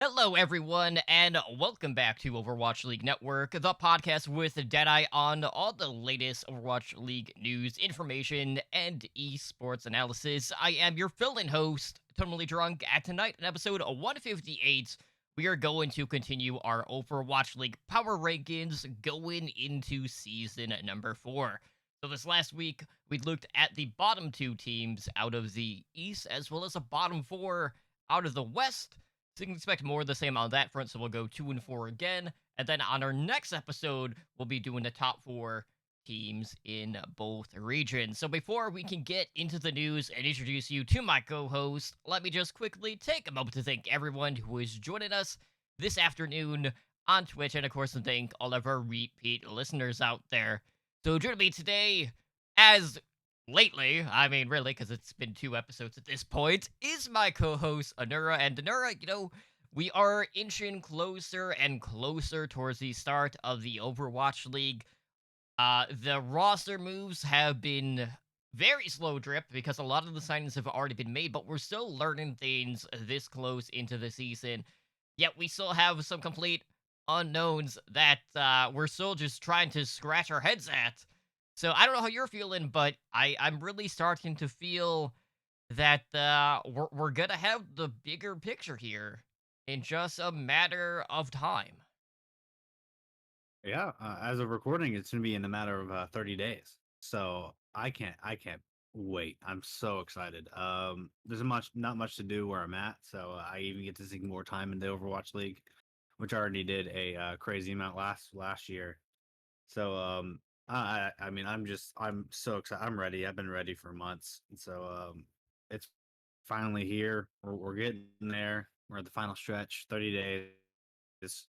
Hello, everyone, and welcome back to Overwatch League Network, the podcast with Deadeye on all the latest Overwatch League news, information, and esports analysis. I am your fill-in host, Totally Drunk, and tonight in episode 158, we are going to continue our Overwatch League power rankings going into season number 4. So this last week, we looked at the bottom two teams out of the East, as well as the bottom four out of the West. So you can expect more of the same on that front. So we'll go 2 and 4 again. And then on our next episode, we'll be doing the top four teams in both regions. So before we can get into the news and introduce you to my co host, let me just quickly take a moment to thank everyone who is joining us this afternoon on Twitch. And of course, to thank all of our repeat listeners out there. So joining me today, as lately, I mean, really, because it's been 2 episodes at this point, is my co-host Anura. And Anura, we are inching closer and closer towards the start of the Overwatch League. The roster moves have been very slow drip because a lot of the signings have already been made, but we're still learning things this close into the season. Yet we still have some complete unknowns that we're still just trying to scratch our heads at. So I don't know how you're feeling, but I'm really starting to feel that we're gonna have the bigger picture here in just a matter of time. Yeah, as of recording, it's gonna be in a matter of 30 days. So I can't wait. I'm so excited. There's not much to do where I'm at, so I even get to sink more time in the Overwatch League, which I already did a crazy amount last year. So I mean, I'm so excited. I'm ready. I've been ready for months. And so it's finally here. We're getting there. We're at the final stretch. 30 days,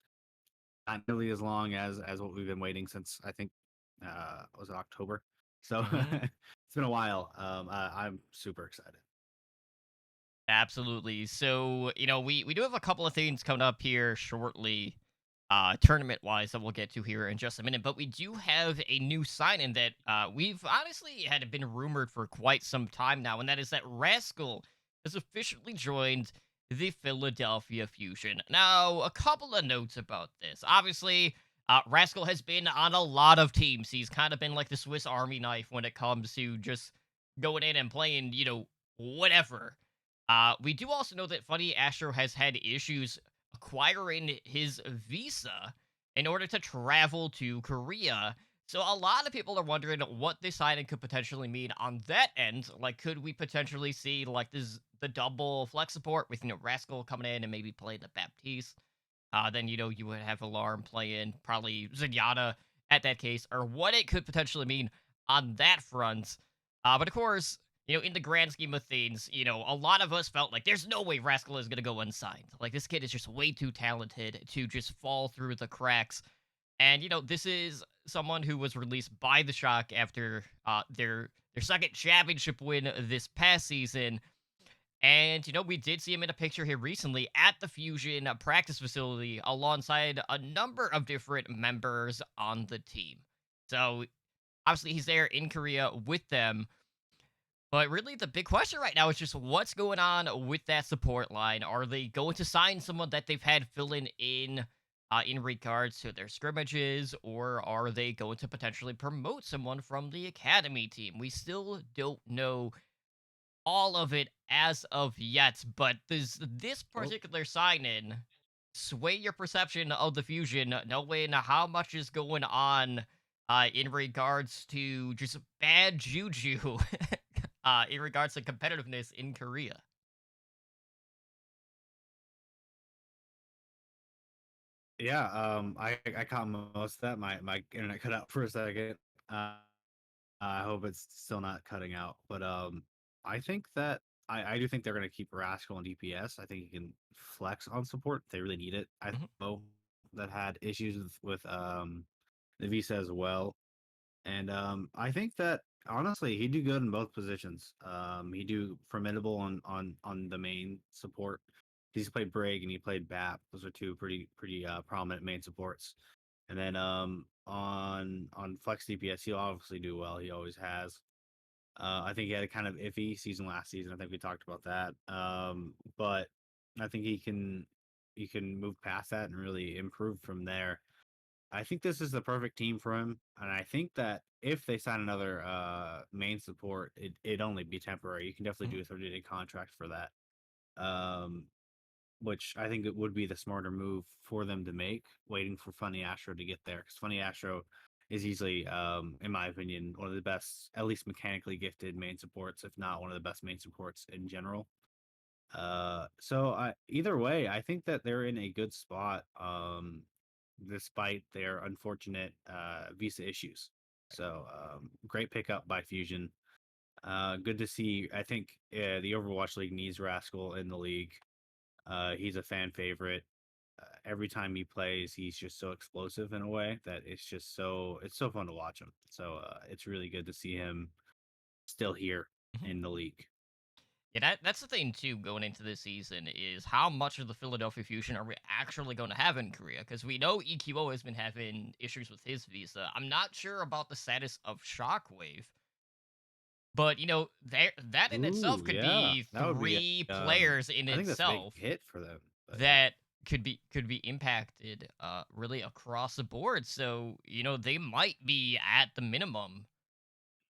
not nearly as long as what we've been waiting since, I think, was it October? So Hmm. it's been a while. I'm super excited. Absolutely. So, we do have a couple of things coming up here shortly, tournament wise, that we'll get to here in just a minute. But we do have a new sign in that we've honestly had been rumored for quite some time now, and that is that Rascal has officially joined the Philadelphia Fusion. Now, a couple of notes about this. Obviously, Rascal has been on a lot of teams. He's kind of been like the Swiss Army knife when it comes to just going in and playing, whatever. We do also know that Funny Astro has had issues acquiring his visa in order to travel to Korea. So a lot of people are wondering what this signing could potentially mean on that end. Like, could we potentially see like this the double flex support with Rascal coming in and maybe playing the Baptiste? Then you would have Alarm playing probably Zenyatta at that case, or what it could potentially mean on that front. But of course, in the grand scheme of things, a lot of us felt like there's no way Rascal is gonna go unsigned. Like this kid is just way too talented to just fall through the cracks. And this is someone who was released by the Shock after their second championship win this past season, and, we did see him in a picture here recently at the Fusion practice facility alongside a number of different members on the team. So, obviously, he's there in Korea with them. But really, the big question right now is just what's going on with that support line? Are they going to sign someone that they've had filling in regards to their scrimmages, or are they going to potentially promote someone from the academy team? We still don't know all of it as of yet, but does this Oh, particular sign-in sway your perception of the fusion, knowing how much is going on in regards to just bad juju in regards to competitiveness in Korea? yeah. I caught most of that. My internet cut out for a second. Uh, I hope it's still not cutting out. But I think that I do think they're going to keep Rascal on DPS. I think he can flex on support. They really need it. I Mhm. know that had issues with the visa as well. And I think that honestly he'd do good in both positions. He'd do formidable on the main support. He's played Brig and he played BAP. Those are two pretty prominent main supports. And then on Flex DPS, he'll obviously do well. He always has. I think he had a kind of iffy season last season. I think we talked about that. But I think he can. you can move past that and really improve from there. I think this is the perfect team for him, and I think that if they sign another main support, it'd only be temporary. You can definitely Mhm. do a 30-day contract for that. Um, which I think it would be the smarter move for them to make, waiting for Funny Astro to get there. Because Funny Astro is easily, in my opinion, one of the best, at least mechanically gifted main supports, if not one of the best main supports in general. Either way, I think that they're in a good spot, despite their unfortunate visa issues. Great pickup by Fusion. Good to see. I think the Overwatch League needs Rascal in the league. He's a fan favorite. Every time he plays, he's just so explosive in a way that it's so fun to watch him. It's really good to see him still here Mhm. in the league. Yeah, that's the thing too. Going into this season, is how much of the Philadelphia Fusion are we actually going to have in Korea? Because we know EQO has been having issues with his visa. I'm not sure about the status of Shockwave, but that in itself Ooh, could yeah, be that would be. three players in I think that's a big itself hit for them. But yeah, that could be impacted really across the board. So they might be at the minimum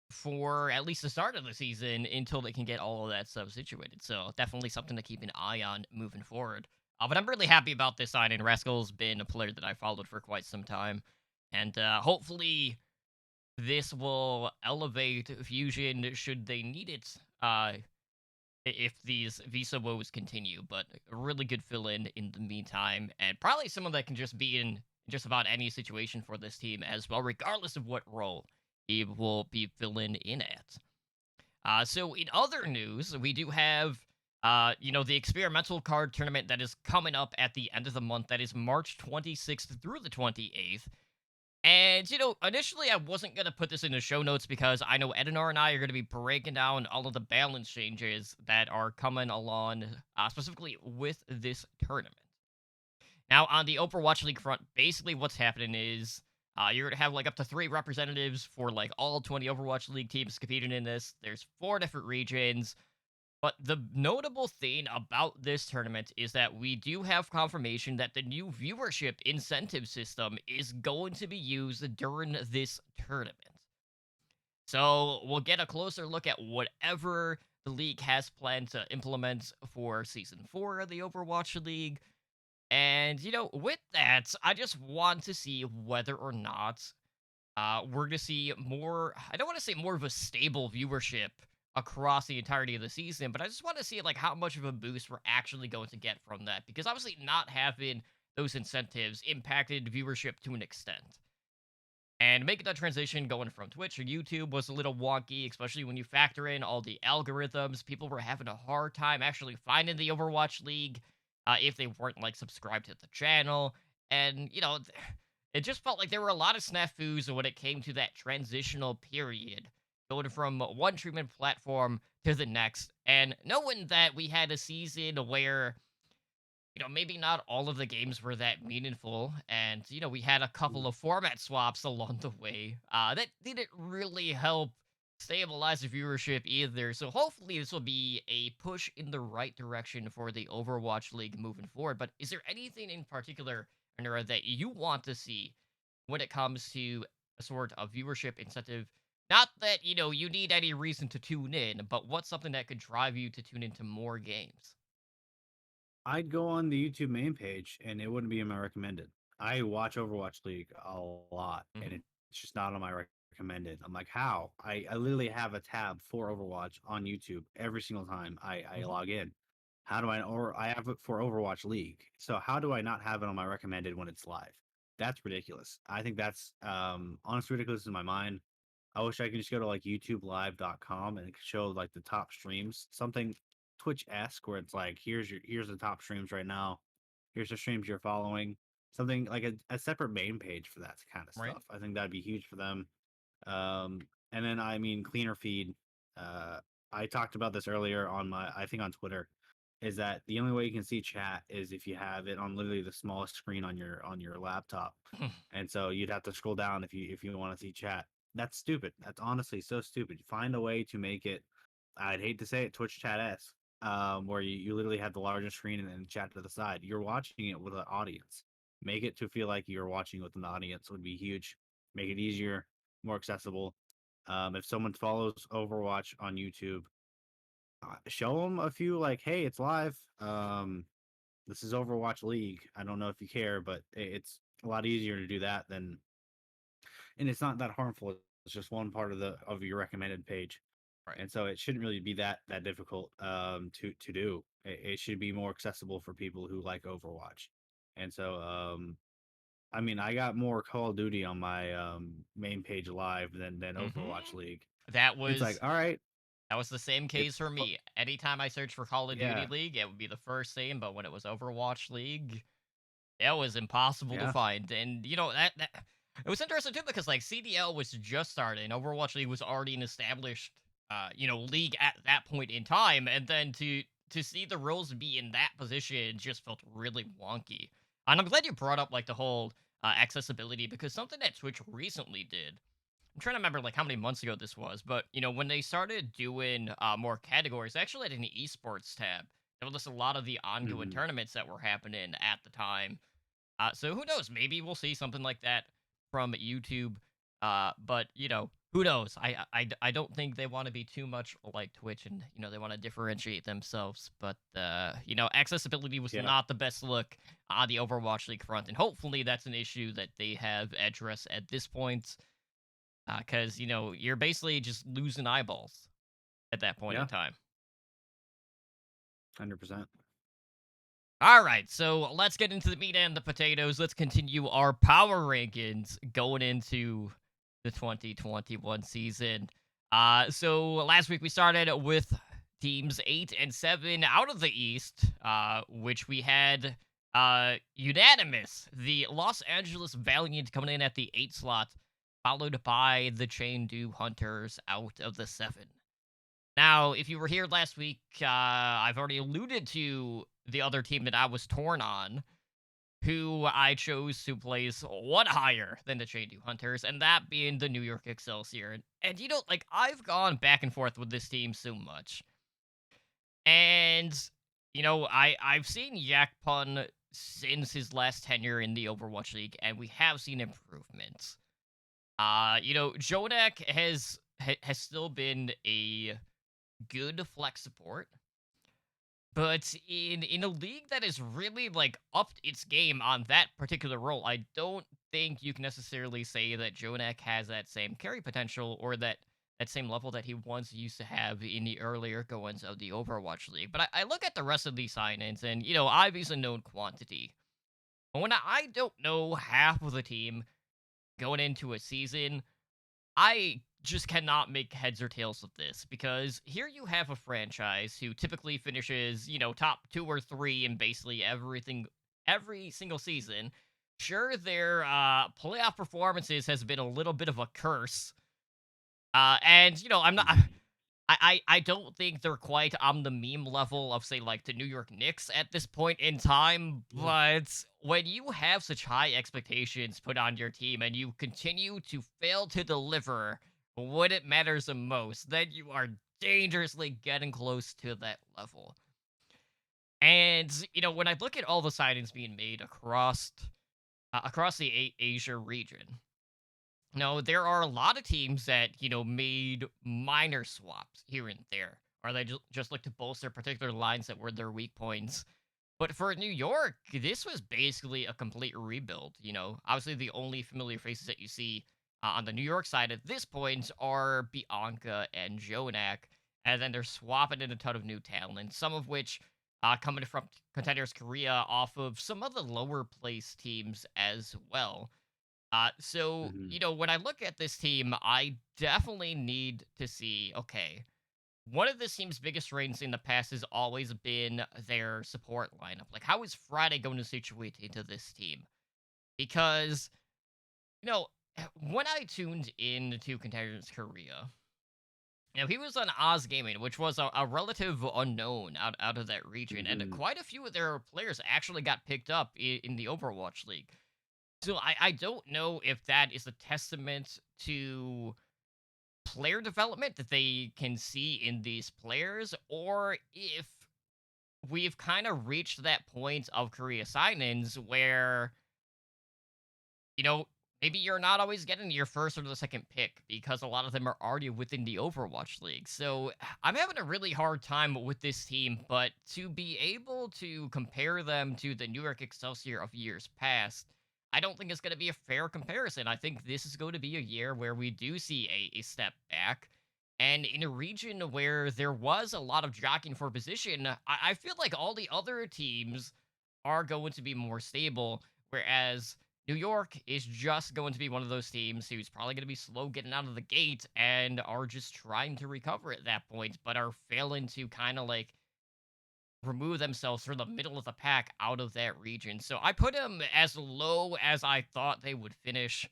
for at least the start of the season until they can get all of that stuff situated. So definitely something to keep an eye on moving forward. But I'm really happy about this signing. Rascal's been a player that I followed for quite some time, and hopefully this will elevate Fusion should they need it. If these visa woes continue, but a really good fill in the meantime, and probably someone that can just be in just about any situation for this team as well, regardless of what role he will be filling in at. So in other news, we do have the experimental card tournament that is coming up at the end of the month. That is March 26th through the 28th. And, initially I wasn't going to put this in the show notes because I know Edinar and I are going to be breaking down all of the balance changes that are coming along, specifically with this tournament. Now, on the Overwatch League front, basically what's happening is you're going to have like up to 3 representatives for like all 20 Overwatch League teams competing in this. There's 4 different regions. But the notable thing about this tournament is that we do have confirmation that the new viewership incentive system is going to be used during this tournament. So we'll get a closer look at whatever the league has planned to implement for season 4 of the Overwatch League. And, with that, I just want to see whether or not we're going to see more. I don't want to say more of a stable viewership across the entirety of the season, but I just want to see like how much of a boost we're actually going to get from that, because obviously not having those incentives impacted viewership to an extent. And making that transition going from Twitch or YouTube was a little wonky, especially when you factor in all the algorithms. People were having a hard time actually finding the Overwatch League if they weren't like subscribed to the channel. And, it just felt like there were a lot of snafus when it came to that transitional period, going from one treatment platform to the next. And knowing that we had a season where maybe not all of the games were that meaningful. And, we had a couple of format swaps along the way that didn't really help stabilize the viewership either. So hopefully this will be a push in the right direction for the Overwatch League moving forward. But is there anything in particular, Nura, that you want to see when it comes to a sort of viewership incentive? Not that, you need any reason to tune in, but what's something that could drive you to tune into more games? I'd go on the YouTube main page and it wouldn't be in my recommended. I watch Overwatch League a lot and Hmm. it's just not on my recommended. I'm like, how? I literally have a tab for Overwatch on YouTube every single time I Hmm. log in. How do I, or I have it for Overwatch League. So how do I not have it on my recommended when it's live? That's ridiculous. I think that's honestly ridiculous in my mind. I wish I could just go to like YouTubeLive.com and it could show like the top streams, something Twitch-esque where it's like here's the top streams right now. Here's the streams you're following. Something like a separate main page for that kind of Right? stuff. I think that'd be huge for them. Um, and then I mean cleaner feed. Uh, I talked about this earlier on my I think on Twitter. Is that the only way you can see chat is if you have it on literally the smallest screen on your laptop, and so you'd have to scroll down if you want to see chat. That's stupid. That's honestly so stupid. Find a way to make it. I'd hate to say it, Twitch chat s. where you literally have the larger screen and then chat to the side. You're watching it with an audience. Make it to feel like you're watching with an audience would be huge. Make it easier, more accessible. If someone follows Overwatch on YouTube, show them a few like, hey, it's live. This is Overwatch League. I don't know if you care, but it's a lot easier to do that than, and it's not that harmful. It's just one part of the of your recommended page, Right. and so it shouldn't really be that difficult to do. It should be more accessible for people who like Overwatch, and so I mean, I got more Call of Duty on my main page live than Overwatch Hmm. League. That It's like, was all right, that was the same it, case for me. Anytime I searched for Call of Duty yeah, League, it would be the first thing. But when it was Overwatch League, it was impossible to yeah, find. And that it was interesting too because like CDL was just starting, Overwatch League was already an established league at that point in time, and then to see the roles be in that position just felt really wonky. And I'm glad you brought up like the whole accessibility because something that Twitch recently did. I'm trying to remember like how many months ago this was, but when they started doing more categories, they actually had an esports tab that would list a lot of the ongoing hmm tournaments that were happening at the time. So who knows? Maybe we'll see something like that from YouTube. But who knows? I don't think they want to be too much like Twitch, and they want to differentiate themselves. But accessibility was yeah, not the best look on the Overwatch League front, and hopefully that's an issue that they have addressed at this point. Because you're basically just losing eyeballs at that point in yeah, time. 100%. All right, so let's get into the meat and the potatoes. Let's continue our power rankings going into the 2021 season. So last week we started with teams 8 and 7 out of the East, which we had unanimous. The Los Angeles Valiant coming in at the 8 slot, followed by the Chengdu Hunters out of the 7. Now, if you were here last week, I've already alluded to the other team that I was torn on, who I chose to place one higher than the Chengdu Hunters, and that being the New York Excelsior. And like I've gone back and forth with this team so much, and I've seen Yak Pun since his last tenure in the Overwatch League, and we have seen improvements. Jonak has still been a good flex support. But in a league that is really like upped its game on that particular role, I don't think you can necessarily say that Jonak has that same carry potential or that same level that he once used to have in the earlier goings of the Overwatch League. But I look at the rest of these signings, and obviously known quantity. But when I don't know half of the team going into a season, I just cannot make heads or tails of this because here you have a franchise who typically finishes, top 2 or 3 in basically every single season. Sure, their playoff performances has been a little bit of a curse. And I'm not Hmm. I don't think they're quite on the meme level of, say, like the New York Knicks at this point in time. Yeah. But when you have such high expectations put on your team and you continue to fail to deliver when it matters the most, then you are dangerously getting close to that level. And when I look at all the signings being made across the Asia region, no, there are a lot of teams that, made minor swaps here and there, or they just look to bolster particular lines that were their weak points. But for New York, this was basically a complete rebuild. Obviously the only familiar faces that you see on the New York side at this point are Bianca and Jonak, and then they're swapping in a ton of new talent, some of which coming from Contenders Korea off of some of the lower place teams as well. So, Hmm. when I look at this team, I definitely need to see, okay, one of this team's biggest strengths in the past has always been their support lineup. Like, how is Friday going to situate into this team? Because, you know, when I tuned in to Contenders Korea, he was on Oz Gaming, which was a relative unknown out of that region, and Hmm. quite a few of their players actually got picked up in the Overwatch League. So I don't know if that is a testament to player development that they can see in these players, or if we've kind of reached that point of career sign-ins where, you know, maybe you're not always getting your first or the second pick because a lot of them are already within the Overwatch League. So I'm having a really hard time with this team, but to be able to compare them to the New York Excelsior of years past, I don't think it's going to be a fair comparison. I think this is going to be a year where we do see a step back. And in a region where there was a lot of jockeying for position, I feel like all the other teams are going to be more stable. Whereas New York is just going to be one of those teams who's probably going to be slow getting out of the gate and are just trying to recover at that point, but are failing to kind of like remove themselves from the middle of the pack out of that region. So I put them as low as I thought they would finish.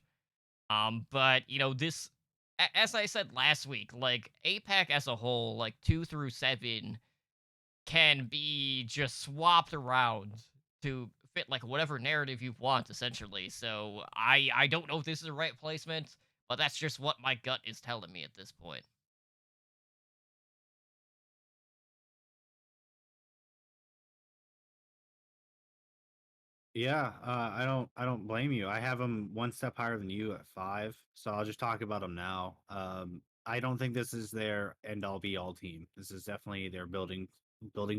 But you know, as I said last week, like APAC as a whole, like 2 through 7 can be just swapped around to fit like whatever narrative you want essentially. So I don't know if this is the right placement, but that's just what my gut is telling me at this point. Yeah, I don't blame you. I have them one step higher than you at 5, so I'll just talk about them now. I don't think this is their end all be all team. This is definitely their building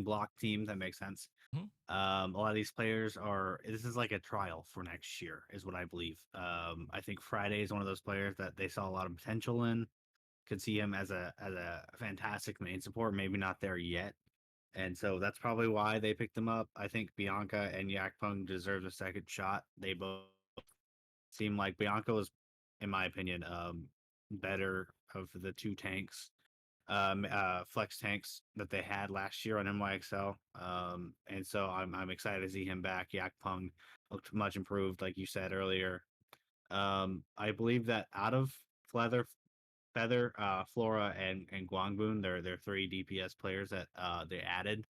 block team. That makes sense. Mhm. A lot of these players are. This is like a trial for next year, is what I believe. I think Friday is one of those players that they saw a lot of potential in. Could see him as a fantastic main support. Maybe not there yet, and so that's probably why they picked him up. I think Bianca and Yakpung deserve a second shot. They both seem like Bianca was, in my opinion, better of the two tanks, flex tanks that they had last year on NYXL. And so I'm excited to see him back. Yakpung looked much improved, like you said earlier. I believe that out of Feather, Flora, and Guangbun, they're three DPS players that they added.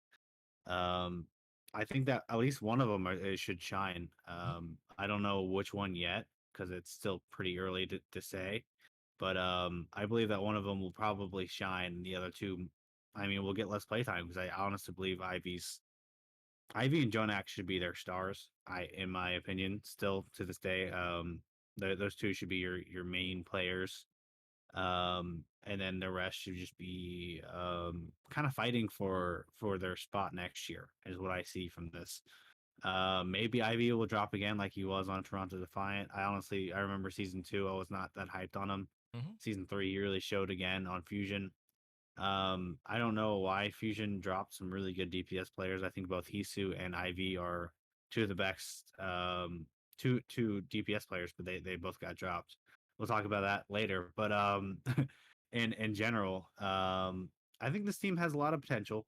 Um, I think that at least one of them should shine. Mhm. I don't know which one yet because it's still pretty early to say. But I believe that one of them will probably shine. The other two, I mean, will get less playtime because I honestly believe Ivy and Jonak should be their stars. In my opinion, still to this day, those two should be your main players. And then the rest should just be kind of fighting for their spot next year is what I see from this. Maybe Ivy will drop again like he was on Toronto Defiant. I remember season 2. I was not that hyped on him. Mhm. Season 3 he really showed again on Fusion. I don't know why Fusion dropped some really good DPS players. I think both Hisu and Ivy are two of the best two DPS players, but they both got dropped. We'll talk about that later. But in general, I think this team has a lot of potential.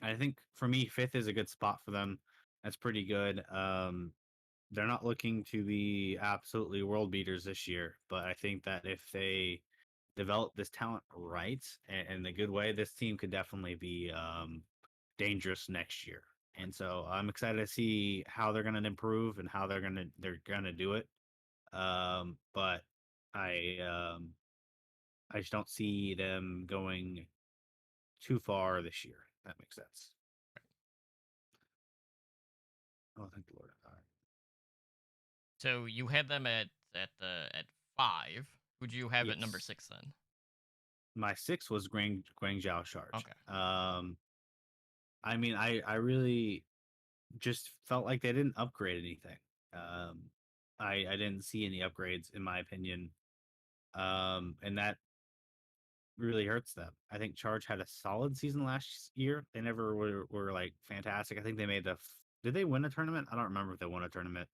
I think for me, fifth is a good spot for them. That's pretty good. They're not looking to be absolutely world beaters this year, but I think that if they develop this talent right and in a good way, this team could definitely be dangerous next year. And so I'm excited to see how they're going to improve and how they're gonna do it. But I I just don't see them going too far this year. If that makes sense. Oh, thank the Lord. All right. So you had them at 5. Who'd you have at number Yes. 6 then? My 6 was Guangzhou Charge. Okay. I mean, I really just felt like they didn't upgrade anything. Um, I didn't see any upgrades in my opinion, and that really hurts them. I think Charge had a solid season last year. They never were like fantastic. I think they made did they win a tournament? I don't remember if they won a tournament.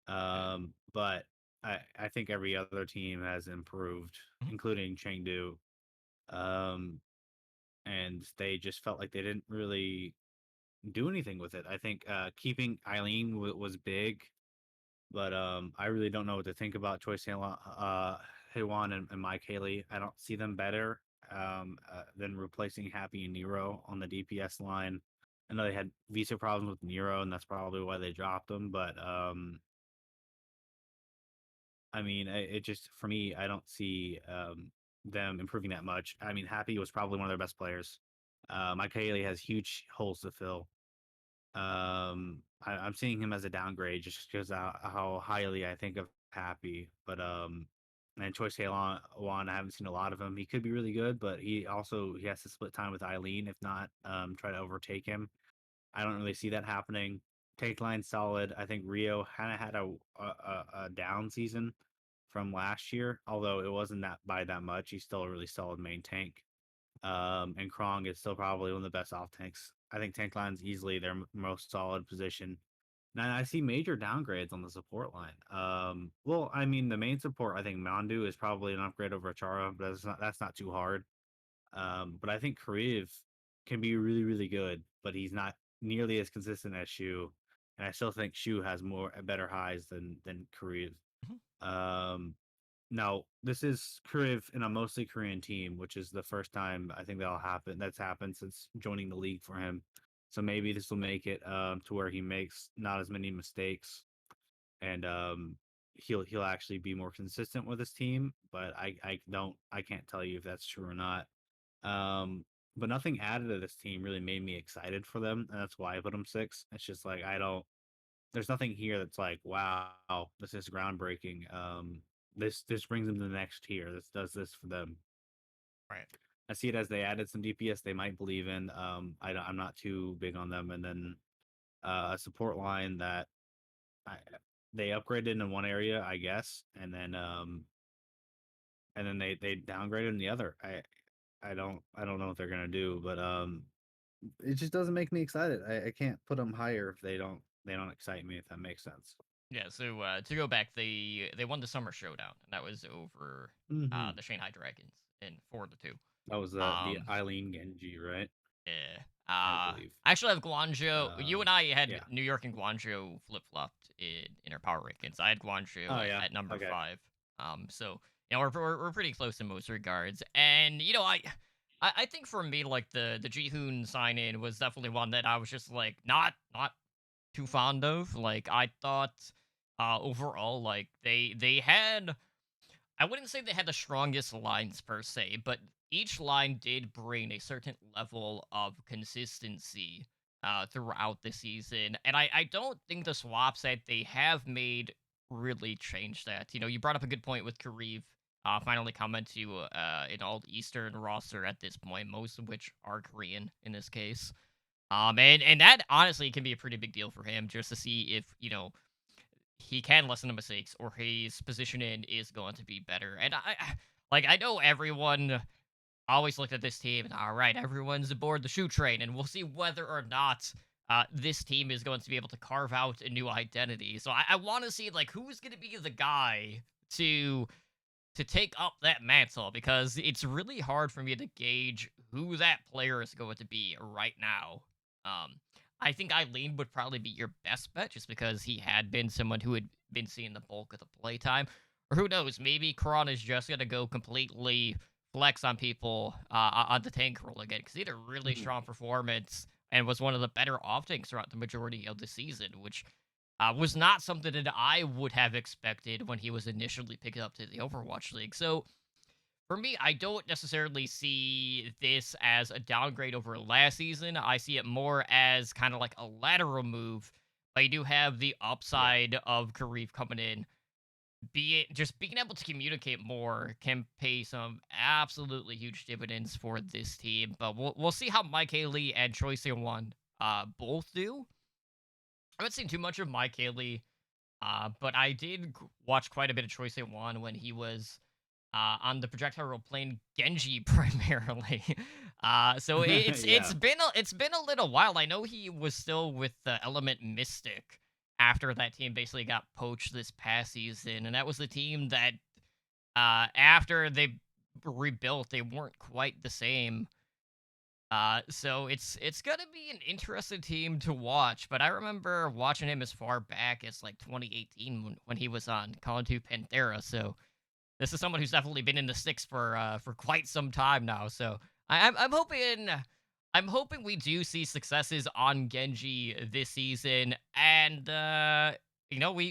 But I think every other team has improved, Mhm. including Chengdu. Um, and they just felt like they didn't really do anything with it. I think keeping Eileen was big, but I really don't know what to think about Choi Hwan and Mike Haley. I don't see them better than replacing Happy and Nero on the DPS line. I know they had visa problems with Nero, and that's probably why they dropped them. But I mean, it just for me, I don't see them improving that much. I mean, Happy was probably one of their best players. Mike Haley has huge holes to fill. I'm seeing him as a downgrade just because how highly I think of Happy. But and Choice Halon Wan, I haven't seen a lot of him. He could be really good, but he has to split time with Eileen, if not try to overtake him. I don't really see that happening. Take line solid. I think Rio kind of had a down season from last year, although it wasn't that by that much. He's still a really solid main tank. And Krong is still probably one of the best off tanks. I think tank line's easily their most solid position. And I see major downgrades on the support line. Well, I mean the main support. I think Mandu is probably an upgrade over Chara, but that's not too hard. But I think Kariv can be really really good, but he's not nearly as consistent as Shu. And I still think Shu has more better highs than Kariv. Mhm. Um, Now, this is Kariv in a mostly Korean team, which is the first time I think that'll happen. That's happened since joining the league for him. So maybe this will make it to where he makes not as many mistakes, and he'll actually be more consistent with his team. But I can't tell you if that's true or not. But nothing added to this team really made me excited for them, and that's why I put them six. It's just like I don't there's nothing here that's like, wow, this is groundbreaking. This brings them to the next tier. This does this for them. Right. I see it as they added some DPS they might believe in. I'm not too big on them, and then a support line that I, they upgraded in one area, I guess, and then they downgraded in the other. I don't know what they're gonna do, but it just doesn't make me excited. I can't put them higher if they don't excite me. If that makes sense. Yeah, so to go back, they won the summer showdown, and that was over Hmm. the Shanghai Dragons in 4-2. That was the Um, Eileen Genji, right? yeah. I believe. I actually have Guangzhou. You and I had Yeah. New York and Guangzhou flip flopped in our power rankings. I had Guangzhou Oh yeah. at number Okay. 5. So we're pretty close in most regards, and I think for me, like the Jihoon sign in was definitely one that I was just like not too fond of. Like I thought overall, like they had, I wouldn't say they had the strongest lines per se, but each line did bring a certain level of consistency throughout the season. And I don't think the swaps that they have made really changed that. You brought up a good point with Kariv finally coming to an all Eastern roster at this point, most of which are Korean in this case. And that honestly can be a pretty big deal for him just to see if, he can lessen the mistakes or his positioning is going to be better. And I know everyone always looked at this team and all right, everyone's aboard the shoe train, and we'll see whether or not this team is going to be able to carve out a new identity. So I want to see like who's going to be the guy to take up that mantle because it's really hard for me to gauge who that player is going to be right now. Um, I think Eileen would probably be your best bet just because he had been someone who had been seeing the bulk of the playtime. Or who knows, maybe Kron is just going to go completely flex on people on the tank role again because he had a really Mhm. strong performance and was one of the better off tanks throughout the majority of the season, which was not something that I would have expected when he was initially picked up to the Overwatch League. So for me, I don't necessarily see this as a downgrade over last season. I see it more as kind of like a lateral move. But you do have the Yeah. upside of Karif coming in. Be it just being able to communicate more can pay some absolutely huge dividends for this team. But we'll see how Mike Haley and Choi One both do. I haven't seen too much of Mike Haley, but I did watch quite a bit of Choi One when he was on the projectile role playing Genji primarily. So it's Yeah. been a little while. I know he was still with the Element Mystic after that team basically got poached this past season, and that was the team that after they rebuilt, they weren't quite the same. So it's gonna be an interesting team to watch. But I remember watching him as far back as like 2018 when he was on Call of Duty Panthera. So this is someone who's definitely been in the sticks for quite some time now. So I'm hoping we do see successes on Genji this season, and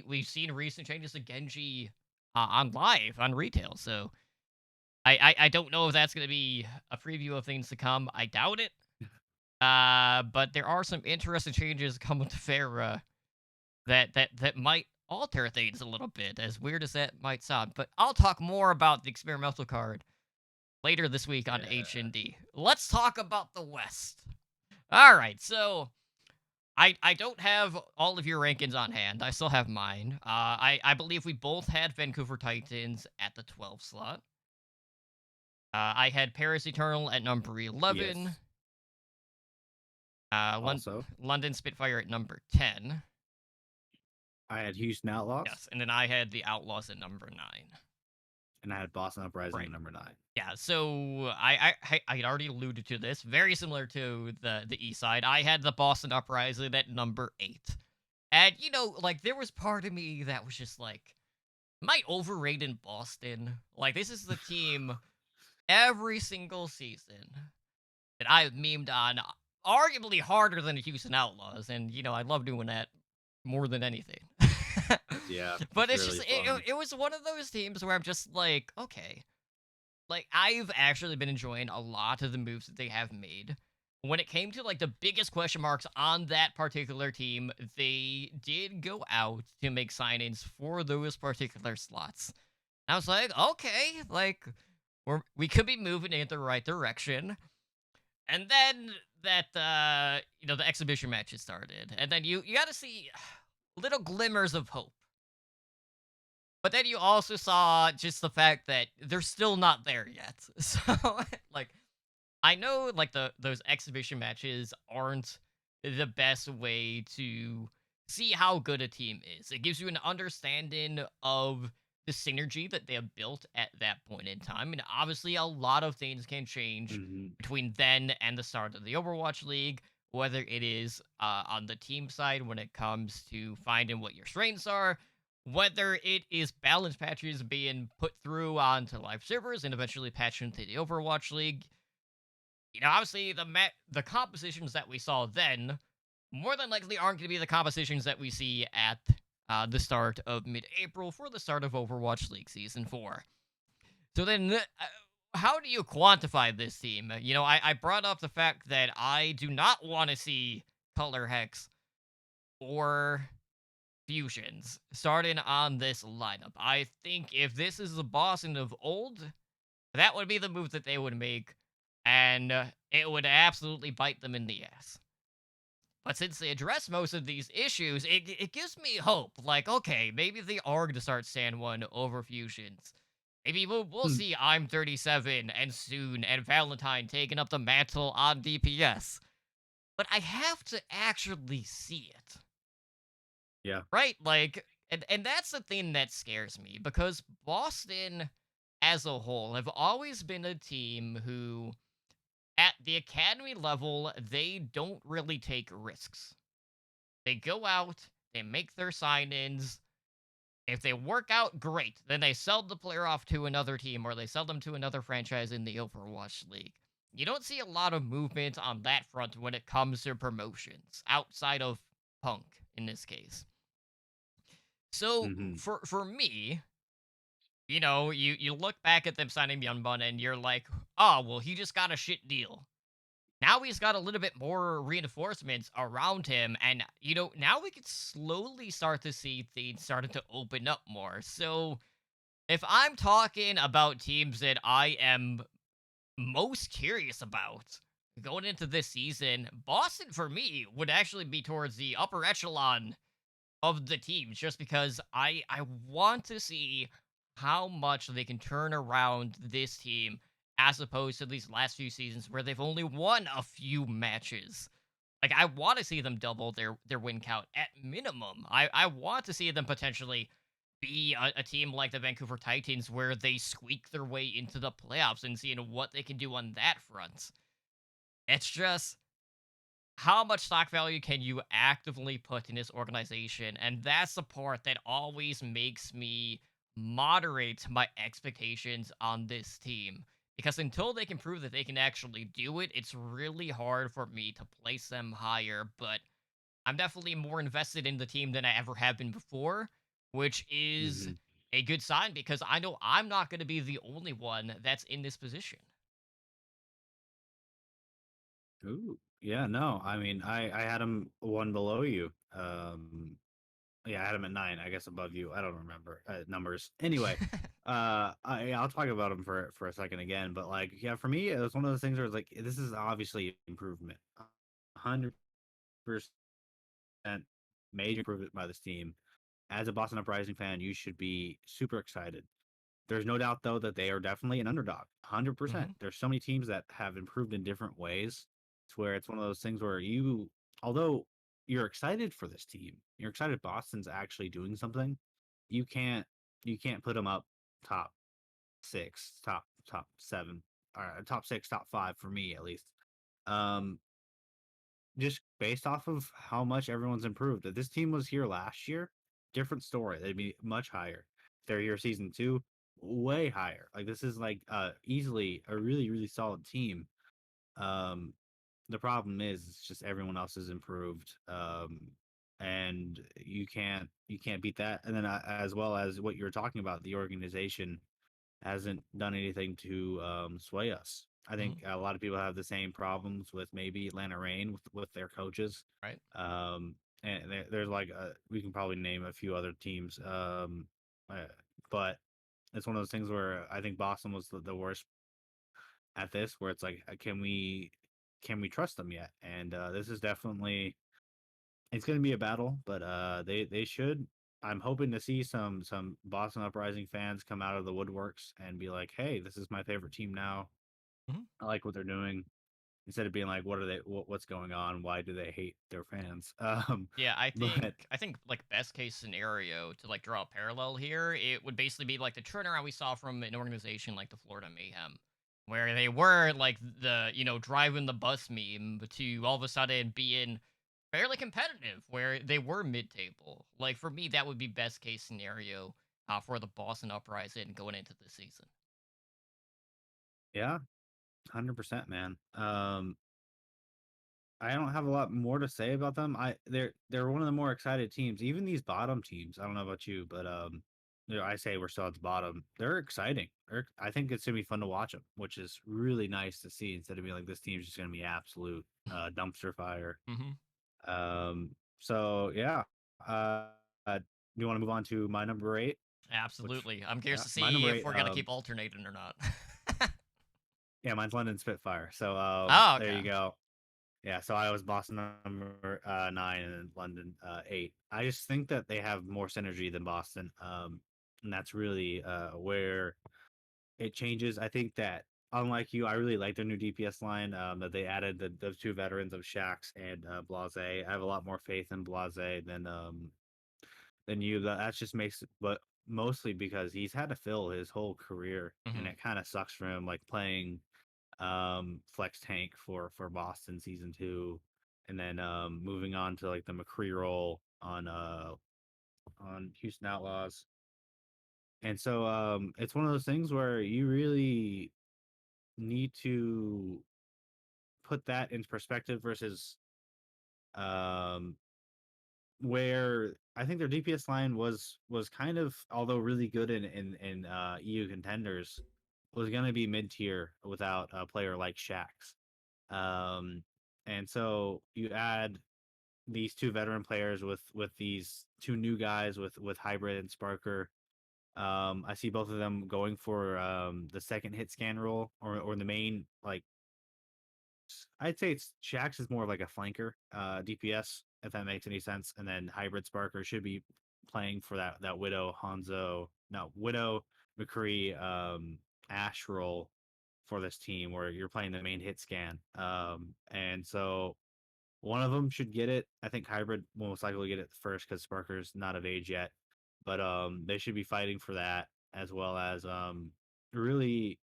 we've seen recent changes to Genji on live on retail. So I don't know if that's going to be a preview of things to come. I doubt it. But there are some interesting changes coming to Farah that might alter things a little bit, as weird as that might sound. But I'll talk more about the experimental card later this week on Yeah. H&D. Let's talk about the West. All right, so I don't have all of your rankings on hand. I still have mine. I believe we both had Vancouver Titans at the 12 slot. I had Paris Eternal at number 11. Yes. Uh, Lon- Also, London Spitfire at number 10. I had Houston Outlaws Yes, and then I had the Outlaws at number 9. and I had Boston Uprising Right. at number 9. Yeah, so I had already alluded to this. Very similar to the East Side. I had the Boston Uprising at number 8. And like there was part of me that was just like, am I overrated Boston? Like this is the team every single season that I've memed on, arguably harder than the Houston Outlaws, and I love doing that more than anything. Yeah, But it's it's just really fun. it was one of those teams where I'm just like, okay, like I've actually been enjoying a lot of the moves that they have made. When it came to like the biggest question marks on that particular team, they did go out to make signings for those particular slots. I was like, okay, like we could be moving in the right direction. And then that the exhibition matches started. And then you got to see little glimmers of hope. But then you also saw just the fact that they're still not there yet. So like I know like those exhibition matches aren't the best way to see how good a team is. It gives you an understanding of the synergy that they have built at that point in time. And obviously a lot of things can change Hmm. between then and the start of the Overwatch League, whether it is on the team side when it comes to finding what your strengths are, whether it is balance patches being put through onto live servers and eventually patched into the Overwatch League. Obviously the compositions that we saw then more than likely aren't going to be the compositions that we see at the start of mid-April for the start of Overwatch League Season 4. So then, how do you quantify this team? I brought up the fact that I do not want to see Color Hex or Fusions starting on this lineup. I think if this is the Boston of old, that would be the move that they would make, and it would absolutely bite them in the ass. But since they address most of these issues, it gives me hope. Like, okay, maybe they are going to start San 1 over Fusions. Maybe we'll see I'm 37 and soon and Valentine taking up the mantle on DPS. But I have to actually see it. Yeah. Right? Like, and that's the thing that scares me because Boston as a whole have always been a team who at the academy level, they don't really take risks. They go out, they make their sign-ins. If they work out, great. Then they sell the player off to another team or they sell them to another franchise in the Overwatch League. You don't see a lot of movement on that front when it comes to promotions, outside of Punk in this case. So Hmm. for me, you look back at them signing Yunbun and you're like, oh well, he just got a shit deal. Now he's got a little bit more reinforcements around him, and now we can slowly start to see things starting to open up more. So if I'm talking about teams that I am most curious about going into this season, Boston for me would actually be towards the upper echelon of the teams just because I want to see how much they can turn around this team as opposed to these last few seasons where they've only won a few matches. Like I want to see them double their win count at minimum. I want to see them potentially be a team like the Vancouver Titans where they squeak their way into the playoffs and seeing what they can do on that front. It's just how much stock value can you actively put in this organization? And that's the part that always makes me moderate my expectations on this team. Because until they can prove that they can actually do it, it's really hard for me to place them higher. But I'm definitely more invested in the team than I ever have been before, which is Hmm. a good sign because I know I'm not going to be the only one that's in this position. Ooh. Yeah, no, I mean, I had him one below you. Yeah, I had him at 9, I guess above you. I don't remember numbers. Anyway, I'll talk about him for a second again, but like, yeah, for me, it was one of those things where it's like, this is obviously improvement, 100% major improvement by this team. As a Boston Uprising fan, you should be super excited. There's no doubt though that they are definitely an underdog. 100%. Hmm. There's so many teams that have improved in different ways to where it's one of those things where although you're excited for this team, you're excited Boston's actually doing something, you can't you can't put them up top 6, top 7, or top 6, top 5 for me at least. Um just based off of how much everyone's improved. If this team was here last year, different story. They'd be much higher. If they're here season 2, way higher. Like this is like easily a really really solid team. Um the problem is it's just everyone else has improved. And you can't beat that. And then as well as what you're talking about, the organization hasn't done anything to sway us. I think Hmm. a lot of people have the same problems with maybe Atlanta Reign with their coaches. Right. And there's like we can probably name a few other teams, uh, but it's one of those things where I think Boston was the worst at this, where it's like, can we trust them yet? And this is definitely it's going to be a battle, but they should. I'm hoping to see some Boston Uprising fans come out of the woodworks and be like, "Hey, this is my favorite team now. Hmm. I like what they're doing." Instead of being like, "What are they? What's going on? Why do they hate their fans?" Yeah, I think But I think like best case scenario to like draw a parallel here, it would basically be like the turnaround we saw from an organization like the Florida Mayhem, where they were like the driving the bus meme to all of a sudden being fairly competitive, where they were mid-table. Like for me, that would be best case scenario for the Boston Uprising going into the season. yeah, 100%, man. I don't have a lot more to say about them. They're one of the more excited teams. Even these bottom teams. I don't know about you, but I say we're still at the bottom. They're exciting. I think it's gonna be fun to watch them, which is really nice to see. Instead of being like this team's just gonna be absolute dumpster fire. Hmm. So yeah. Uh, do you want to move on to my number 8? Which Absolutely. I'm curious yeah, to my see number if 8. we're gonna keep alternating or not. Yeah, mine's London Spitfire. So Oh, there okay. you go. Yeah, so I was Boston number 9 and then London 8. I just think that they have more synergy than Boston, and that's really where it changes. I think that unlike you, I really like their new DPS line. That they added those two veterans of Shax and Blase. I have a lot more faith in Blase than you. That's just makes, but mostly because he's had to fill his whole career, and Hmm. it kind of sucks for him, like playing flex tank for Boston season 2, and then moving on to like the McCree role on Houston Outlaws. And so it's one of those things where you really need to put that into perspective versus um where I think their DPS line was kind of, although really good in EU contenders, was going to be mid tier without a player like Shax. Um, and so you add these two veteran players with these two new guys with Hybrid and Sparker. I see both of them going for the second hit scan role, or the main, like, I'd say it's Shax is more like a flanker DPS, if that makes any sense. And then Hybrid Sparker should be playing for that Widow Hanzo, no, Widow McCree Ash role for this team, where you're playing the main hit scan. And so one of them should get it. I think Hybrid will most likely get it first because Sparker's not of age yet. But they should be fighting for that, as well as really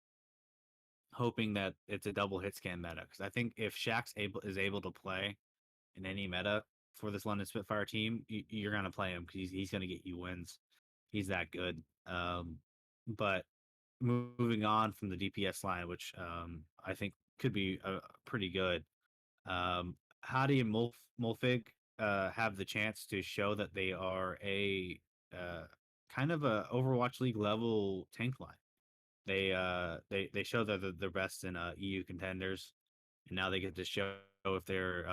hoping that it's a double hit scan meta. Because I think if Shaq's able to play in any meta for this London Spitfire team, you're gonna play him because he's gonna get you wins. He's that good. But moving on from the DPS line, which I think could be pretty good. Hadi and Mulfig have the chance to show that they are a uh, kind of a Overwatch League level tank line. They show that they're best in EU contenders, and now they get to show if they're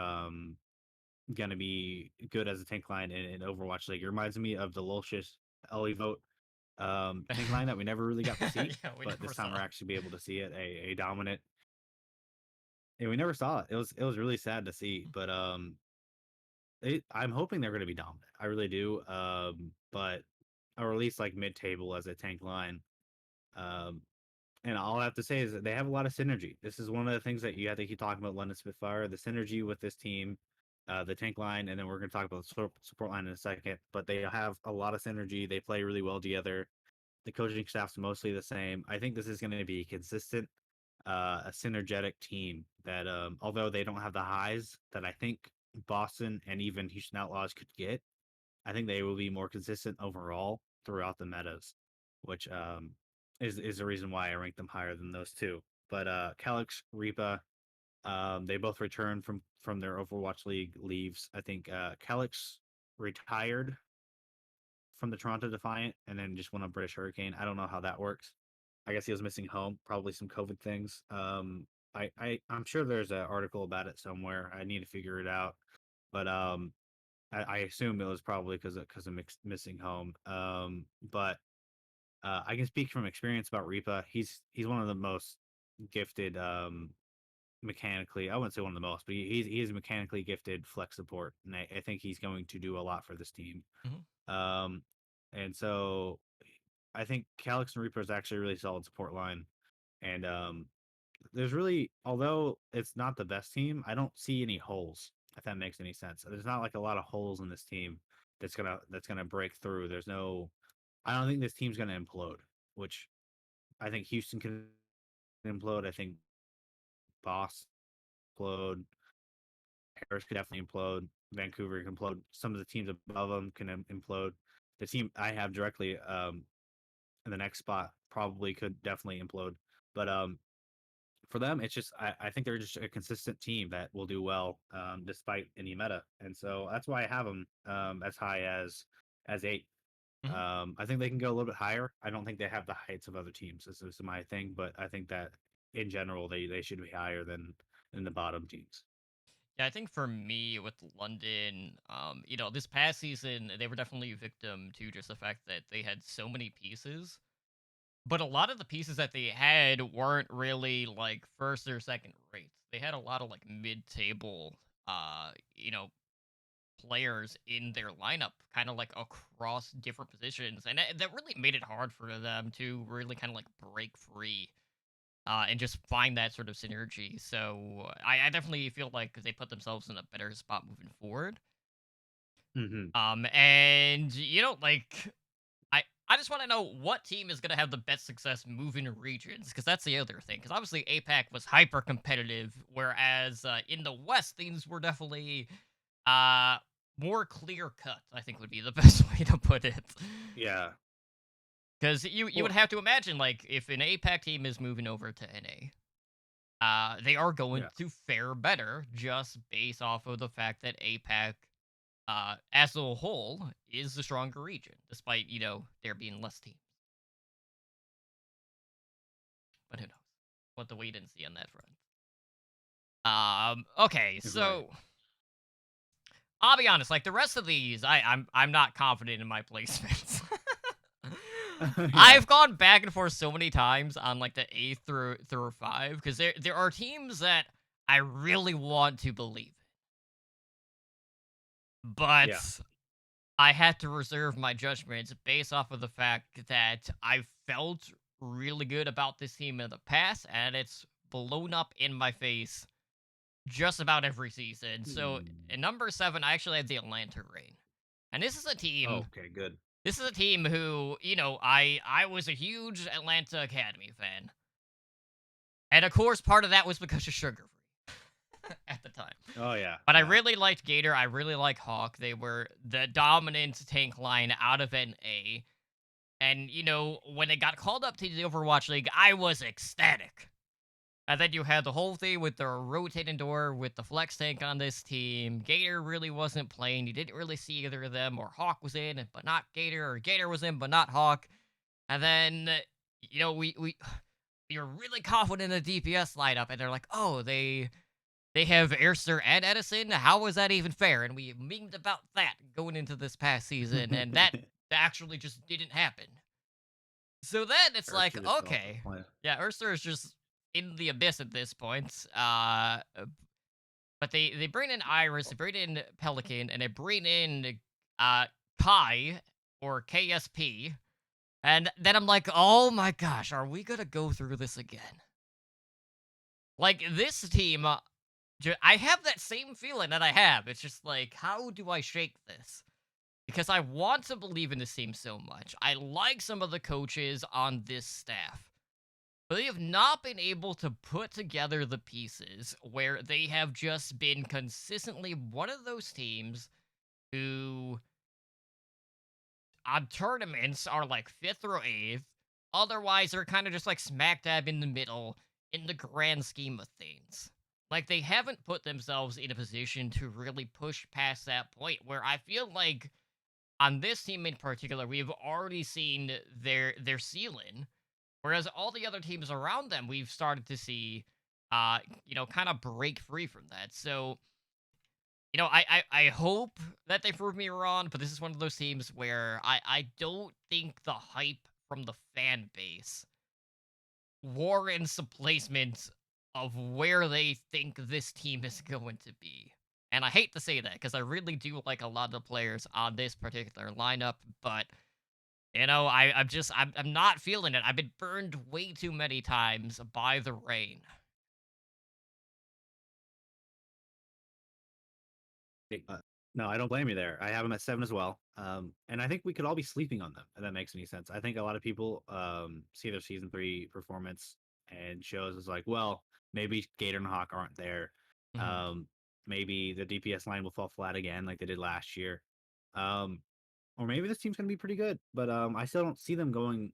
gonna be good as a tank line in Overwatch League. It reminds me of the Lulcious Ellie vote tank line that we never really got to see, Yeah, we but never this time saw. we're actually be able to see it a dominant. And we never saw it. It was really sad to see, but I'm hoping they're going to be dominant. I really do. But or at least like mid table as a tank line. Um, and all I have to say is that they have a lot of synergy. This is one of the things that you have to keep talking about London Spitfire, the synergy with this team, the tank line, and then we're going to talk about the support line in a second. But they have a lot of synergy. They play really well together. The coaching staff's mostly the same. I think this is going to be consistent, a synergetic team that, although they don't have the highs that I think Boston and even Houston Outlaws could get, I think they will be more consistent overall throughout the metas, which is the reason why I rank them higher than those two. But Calix, Reaper, they both returned from their Overwatch League leaves. I think Calix retired from the Toronto Defiant and then just went on British Hurricane. I don't know how that works. I guess he was missing home, probably some COVID things. I'm sure there's an article about it somewhere. I need to figure it out, but I assume it was probably because of missing home. But I can speak from experience about Reaper. He's one of the most gifted mechanically. I wouldn't say one of the most, but he is mechanically gifted flex support, and I think he's going to do a lot for this team. Mhm. Um, and so I think Calix and Reaper is actually a really solid support line. And there's really, although it's not the best team, I don't see any holes, if that makes any sense. There's not like a lot of holes in this team that's gonna break through. There's no, I don't think this team's gonna implode, which I think Houston can implode. I think Boss implode. Harris could definitely implode. Vancouver can implode. Some of the teams above them can implode. The team I have directly in the next spot probably could definitely implode. But for them, it's just I think they're just a consistent team that will do well despite any meta, and so that's why I have them as high as eight. Mhm. I think they can go a little bit higher. I don't think they have the heights of other teams. This is my thing, but I think that in general they should be higher than the bottom teams. Yeah, I think for me with London, this past season they were definitely a victim to just the fact that they had so many pieces, but a lot of the pieces that they had weren't really like first or second rates. They had a lot of like mid-table, uh, you know, players in their lineup, kind of like across different positions, and that really made it hard for them to really kind of like break free and just find that sort of synergy. So I definitely feel like they put themselves in a better spot moving forward. Hmm. And like I just want to know what team is going to have the best success moving regions, because that's the other thing. Because obviously APAC was hyper competitive, whereas in the West things were definitely uh more clear cut. I think would be the best way to put it. Yeah. Because you would Well. have to imagine, like, if an APAC team is moving over to NA, they are going Yeah. to fare better just based off of the fact that APAC, as a whole, is the stronger region, despite, there being less teams. But who knows? What the wait and see on that front. Okay, Right. so I'll be honest, like the rest of these, I'm not confident in my placements. Yeah. I've gone back and forth so many times on like the A through 5 because there are teams that I really want to believe in, Yeah. but I had to reserve my judgments based off of the fact that I felt really good about this team in the past, and it's blown up in my face just about every season. So Hmm. in number 7, I actually have the Atlanta Reign, and this is a Oh, team. okay. Good. This is a team who, I was a huge Atlanta Academy fan, and of course, part of that was because of Sugar Free at the time. Oh yeah. But I Yeah. really liked Gator. I really like Hawk. They were the dominant tank line out of NA. And, when they got called up to the Overwatch League, I was ecstatic. And then you had the whole thing with the rotating door with the flex tank on this team. Gator really wasn't playing. You didn't really see either of them, or Hawk was in, but not Gator, or Gator was in, but not Hawk. And then, we were really confident in the DPS lineup, and they're like, oh, they they have Airster and Edison. How is that even fair? And we memed about that going into this past season, and that actually just didn't happen. So then it's like, Ursa just fell off the okay, planet. yeah, Urster is just in the abyss at this point. But they bring in Iris, they bring in Pelican, and they bring in uh Kai or KSP. And then I'm like, oh my gosh, are we gonna go through this again? Like this team, I have that same feeling that I have. It's just like, how do I shake this? Because I want to believe in this team so much. I like some of the coaches on this staff. But they have not been able to put together the pieces where they have just been consistently one of those teams who on tournaments are like fifth or eighth. Otherwise, they're kind of just like smack dab in the middle in the grand scheme of things. Like they haven't put themselves in a position to really push past that point where I feel like on this team in particular, we've already seen their ceiling. Whereas all the other teams around them, we've started to see, kind of break free from that. So, I hope that they prove me wrong, but this is one of those teams where I don't think the hype from the fan base warrants a placement of where they think this team is going to be. And I hate to say that because I really do like a lot of the players on this particular lineup, but I'm not feeling it. I've been burned way too many times by the rain. Uh, no, I don't blame you there. I have them at 7 as well. And I think we could all be sleeping on them, if that makes any sense. I think a lot of people see their season 3 performance and shows as like, well, maybe Gator and Hawk aren't there. Mhm. Um, maybe the DPS line will fall flat again like they did last year. Um, or maybe this team's gonna be pretty good, but I still don't see them going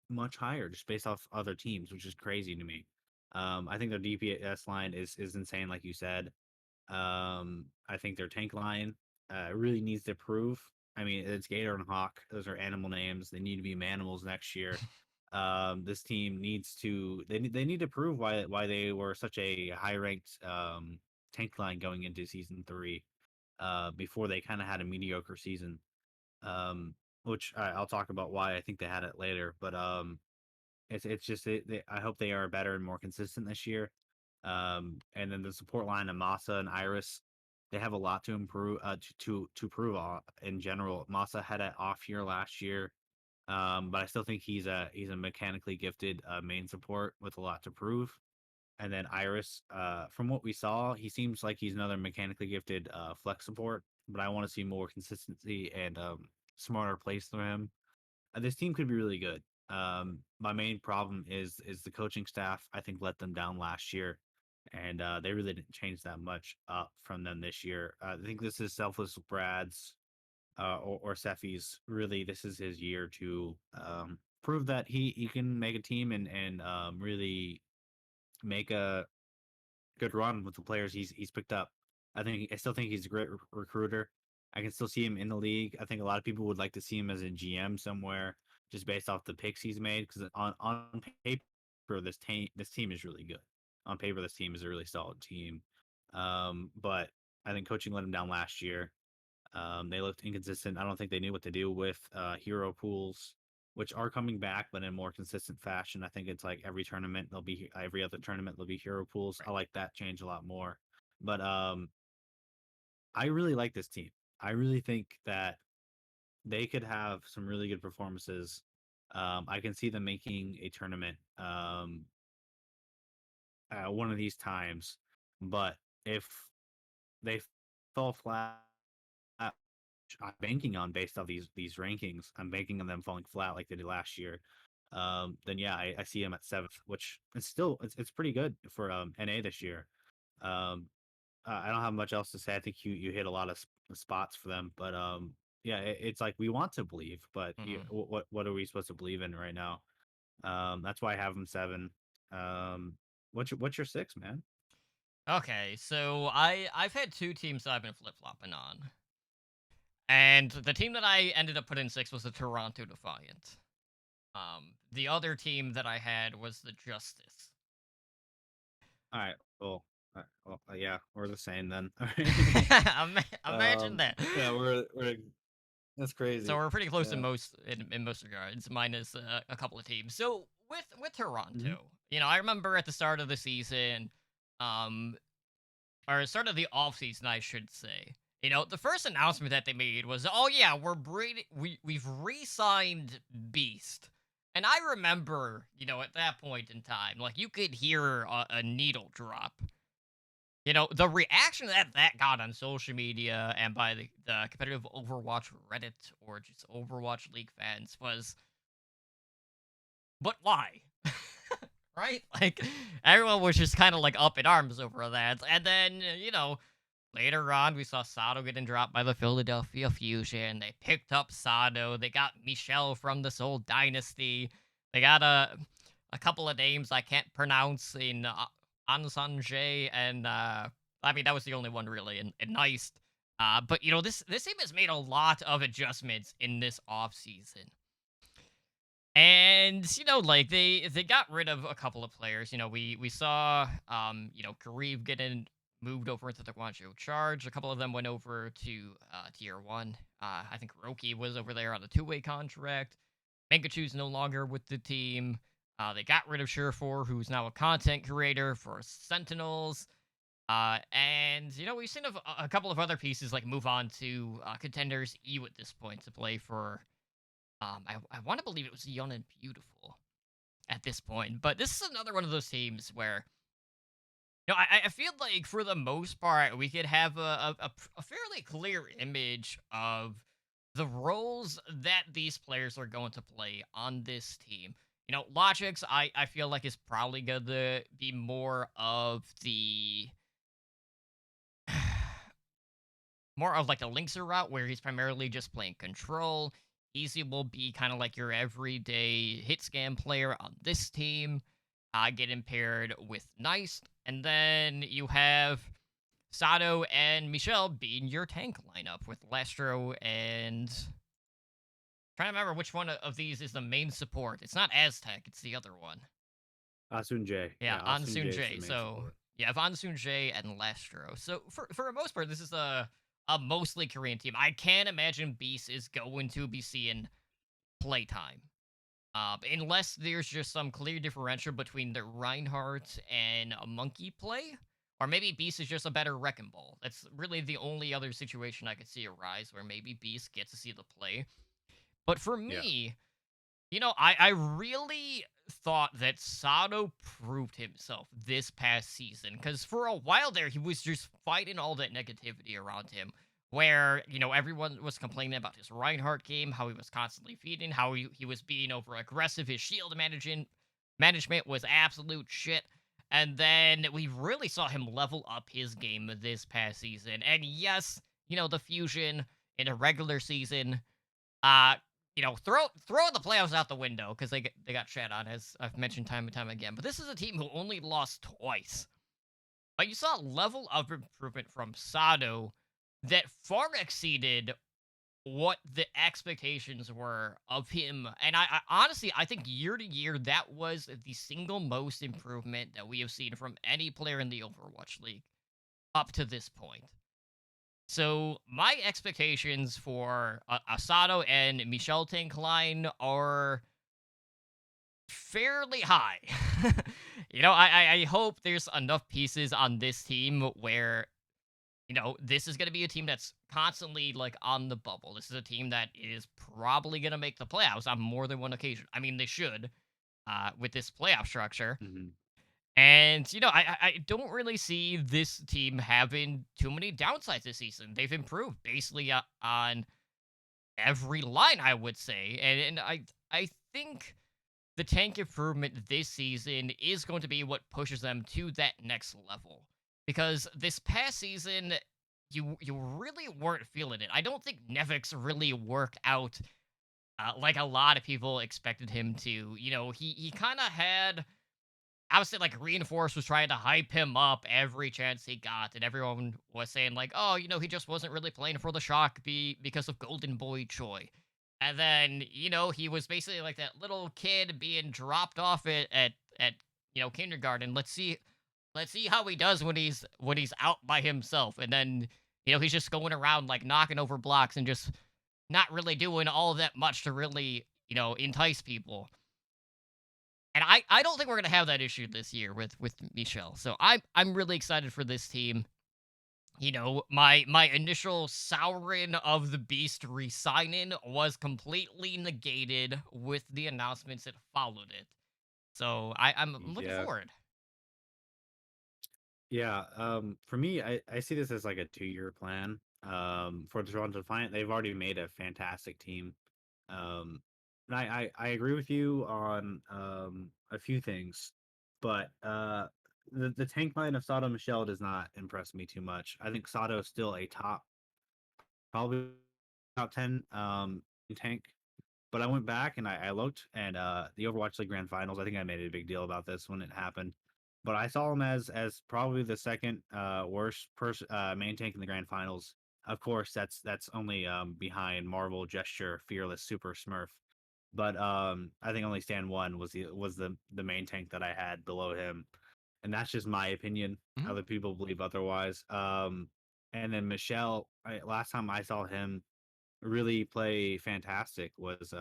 much higher just based off other teams, which is crazy to me. I think their DPS line is insane, like you said. I think their tank line really needs to prove. I mean, it's Gator and Hawk; those are animal names. They need to be animals next year. This team needs to they need to prove why they were such a high ranked tank line going into season 3. Before they kind of had a mediocre season. Which I'll talk about why I think they had it later. But it's just I hope they are better and more consistent this year. And then the support line of Masa and Iris, they have a lot to improve to prove in general. Masa had an off year last year, but I still think he's a mechanically gifted main support with a lot to prove. And then Iris, from what we saw, he seems like he's another mechanically gifted flex support, but I want to see more consistency and smarter plays from him. This team could be really good. My main problem is the coaching staff. I think let them down last year, and they really didn't change that much up from them this year. I think this is selfless Brad's or Seffi's. Really, this is his year to prove that he can make a team and really make a good run with the players he's picked up. I still think he's a great recruiter. I can still see him in the league. I think a lot of people would like to see him as a GM somewhere, just based off the picks he's made. Because on paper, this team is really good. On paper, this team is a really solid team. But I think coaching let him down last year. They looked inconsistent. I don't think they knew what to do with hero pools, which are coming back, but in a more consistent fashion. I think it's like every other tournament there'll be hero pools. I Right. like that change a lot more. But I really like this team. I really think that they could have some really good performances. I can see them making a tournament one of these times, but if they fall flat I'm banking on based off these rankings. I'm banking on them falling flat like they did last year. Then yeah, I see them at 7th, which is still it's pretty good for NA this year. Um, I don't have much else to say. I think you hit a lot of spots for them, but yeah, it's like we want to believe, but Mhm. what are we supposed to believe in right now? That's why I have them 7. Um, what's your 6, man? Okay, so I've had two teams that I've been flip flopping on, and the team that I ended up putting six was the Toronto Defiant. The other team that I had was the Justice. All right, cool. Yeah, we're the same then. All right. Imagine that. Yeah, we're that's So crazy. we're pretty close in Yeah. most regards, minus a couple of teams. So with Hmm. Toronto, I remember at the start of the season, um, or start of the off season, I should say. The first announcement that they made was, "Oh yeah, we've re-signed Beast." And I remember, at that point in time, like you could hear a needle drop. The reaction that got on social media and by the competitive Overwatch Reddit or just Overwatch League fans was, but why? Right? Like, everyone was just kind of like up in arms over that. And then, later on, we saw Sato getting dropped by the Philadelphia Fusion. They picked up Sato. They got Michelle from the Soul Dynasty. They got a couple of names I can't pronounce in Ansanje and I mean that was the only one really in Nice. But this team has made a lot of adjustments in this off season. And like they got rid of a couple of players. We saw Kareev getting moved over into the Guangzhou Charge. A couple of them went over to Tier 1. I think Roki was over there on a two-way contract. Mangachu's no longer with the team. They got rid of Surefour, who's now a content creator for Sentinels. And we've seen a couple of other pieces like move on to Contenders EU at this point to play for I want to believe it was Young and Beautiful at this point, but this is another one of those teams where I feel like for the most part we could have a fairly clear image of the roles that these players are going to play on this team. Logic's I feel like is probably going to be more of the more of like a Linkser route where he's primarily just playing control. Easy will be kind of like your everyday hit scan player on this team. Getting paired with Nice. And then you have Sato and Michelle being your tank lineup with Lastro and. Trying to remember which one of these is the main support. It's not Aztec, it's the other one. Asun J. Yeah, Yeah, Asun Ansoon J is the J. main So support. yeah, Ansoon J and Lastro. So for the most part, this is a mostly Korean team. I can't imagine Beast is going to be seeing playtime. Unless there's just some clear differential between the Reinhardt and a Monkey play. Or maybe Beast is just a better Wrecking Ball. That's really the only other situation I could see arise where maybe Beast gets to see the play. But for Yeah. me, I really thought that Sato proved himself this past season because for a while there, he was just fighting all that negativity around him. Where, everyone was complaining about his Reinhardt game, how he was constantly feeding, how he was being over aggressive, his shield management was absolute shit. And then we really saw him level up his game this past season. And yes, the fusion in a regular season uh, throw the playoffs out the window because they got shat on, as I've mentioned time and time again. But this is a team who only lost twice. But you saw a level of improvement from Sado that far exceeded what the expectations were of him. And I honestly, I think year to year, that was the single most improvement that we have seen from any player in the Overwatch League up to this point. So my expectations for Asado and Michel Klein are fairly high. I hope there's enough pieces on this team where this is going to be a team that's constantly like on the bubble. This is a team that is probably going to make the playoffs on more than one occasion. I mean, they should with this playoff structure. Hmm. And I don't really see this team having too many downsides this season. They've improved basically on every line, I would say, and I think the tank improvement this season is going to be what pushes them to that next level. Because this past season, you really weren't feeling it. I don't think Nevix really worked out like a lot of people expected him to. He kind of had I would say like Reinforce was trying to hype him up every chance he got, and everyone was saying like, "Oh, he just wasn't really playing for the shock because of Golden Boy Choi." And then he was basically like that little kid being dropped off at kindergarten. Let's see Let's see how he does when he's out by himself, and then he's just going around like knocking over blocks and just not really doing all that much to really entice people. And I don't think we're gonna have that issue this year with Michelle. So I'm really excited for this team. My initial souring of the Beast re-signing was completely negated with the announcements that followed it. So I'm looking Yeah. forward. Yeah, for me, I see this as like a 2-year plan. For the Toronto Defiant, they've already made a fantastic team. Um, and I agree with you on a few things, but the tank line of Sato Michelle does not impress me too much. I think Sato is still a probably top 10 tank. But I went back and I looked, and the Overwatch League Grand Finals. I think I made a big deal about this when it happened, but I saw him as probably the second worst main tank in the Grand Finals. Of course, that's only behind Marvel, Gesture, Fearless, Super Smurf. But I think only Stan One was the main tank that I had below him, and that's just my opinion. Mhm. Other people believe otherwise. And then Michelle, last time I saw him really play fantastic was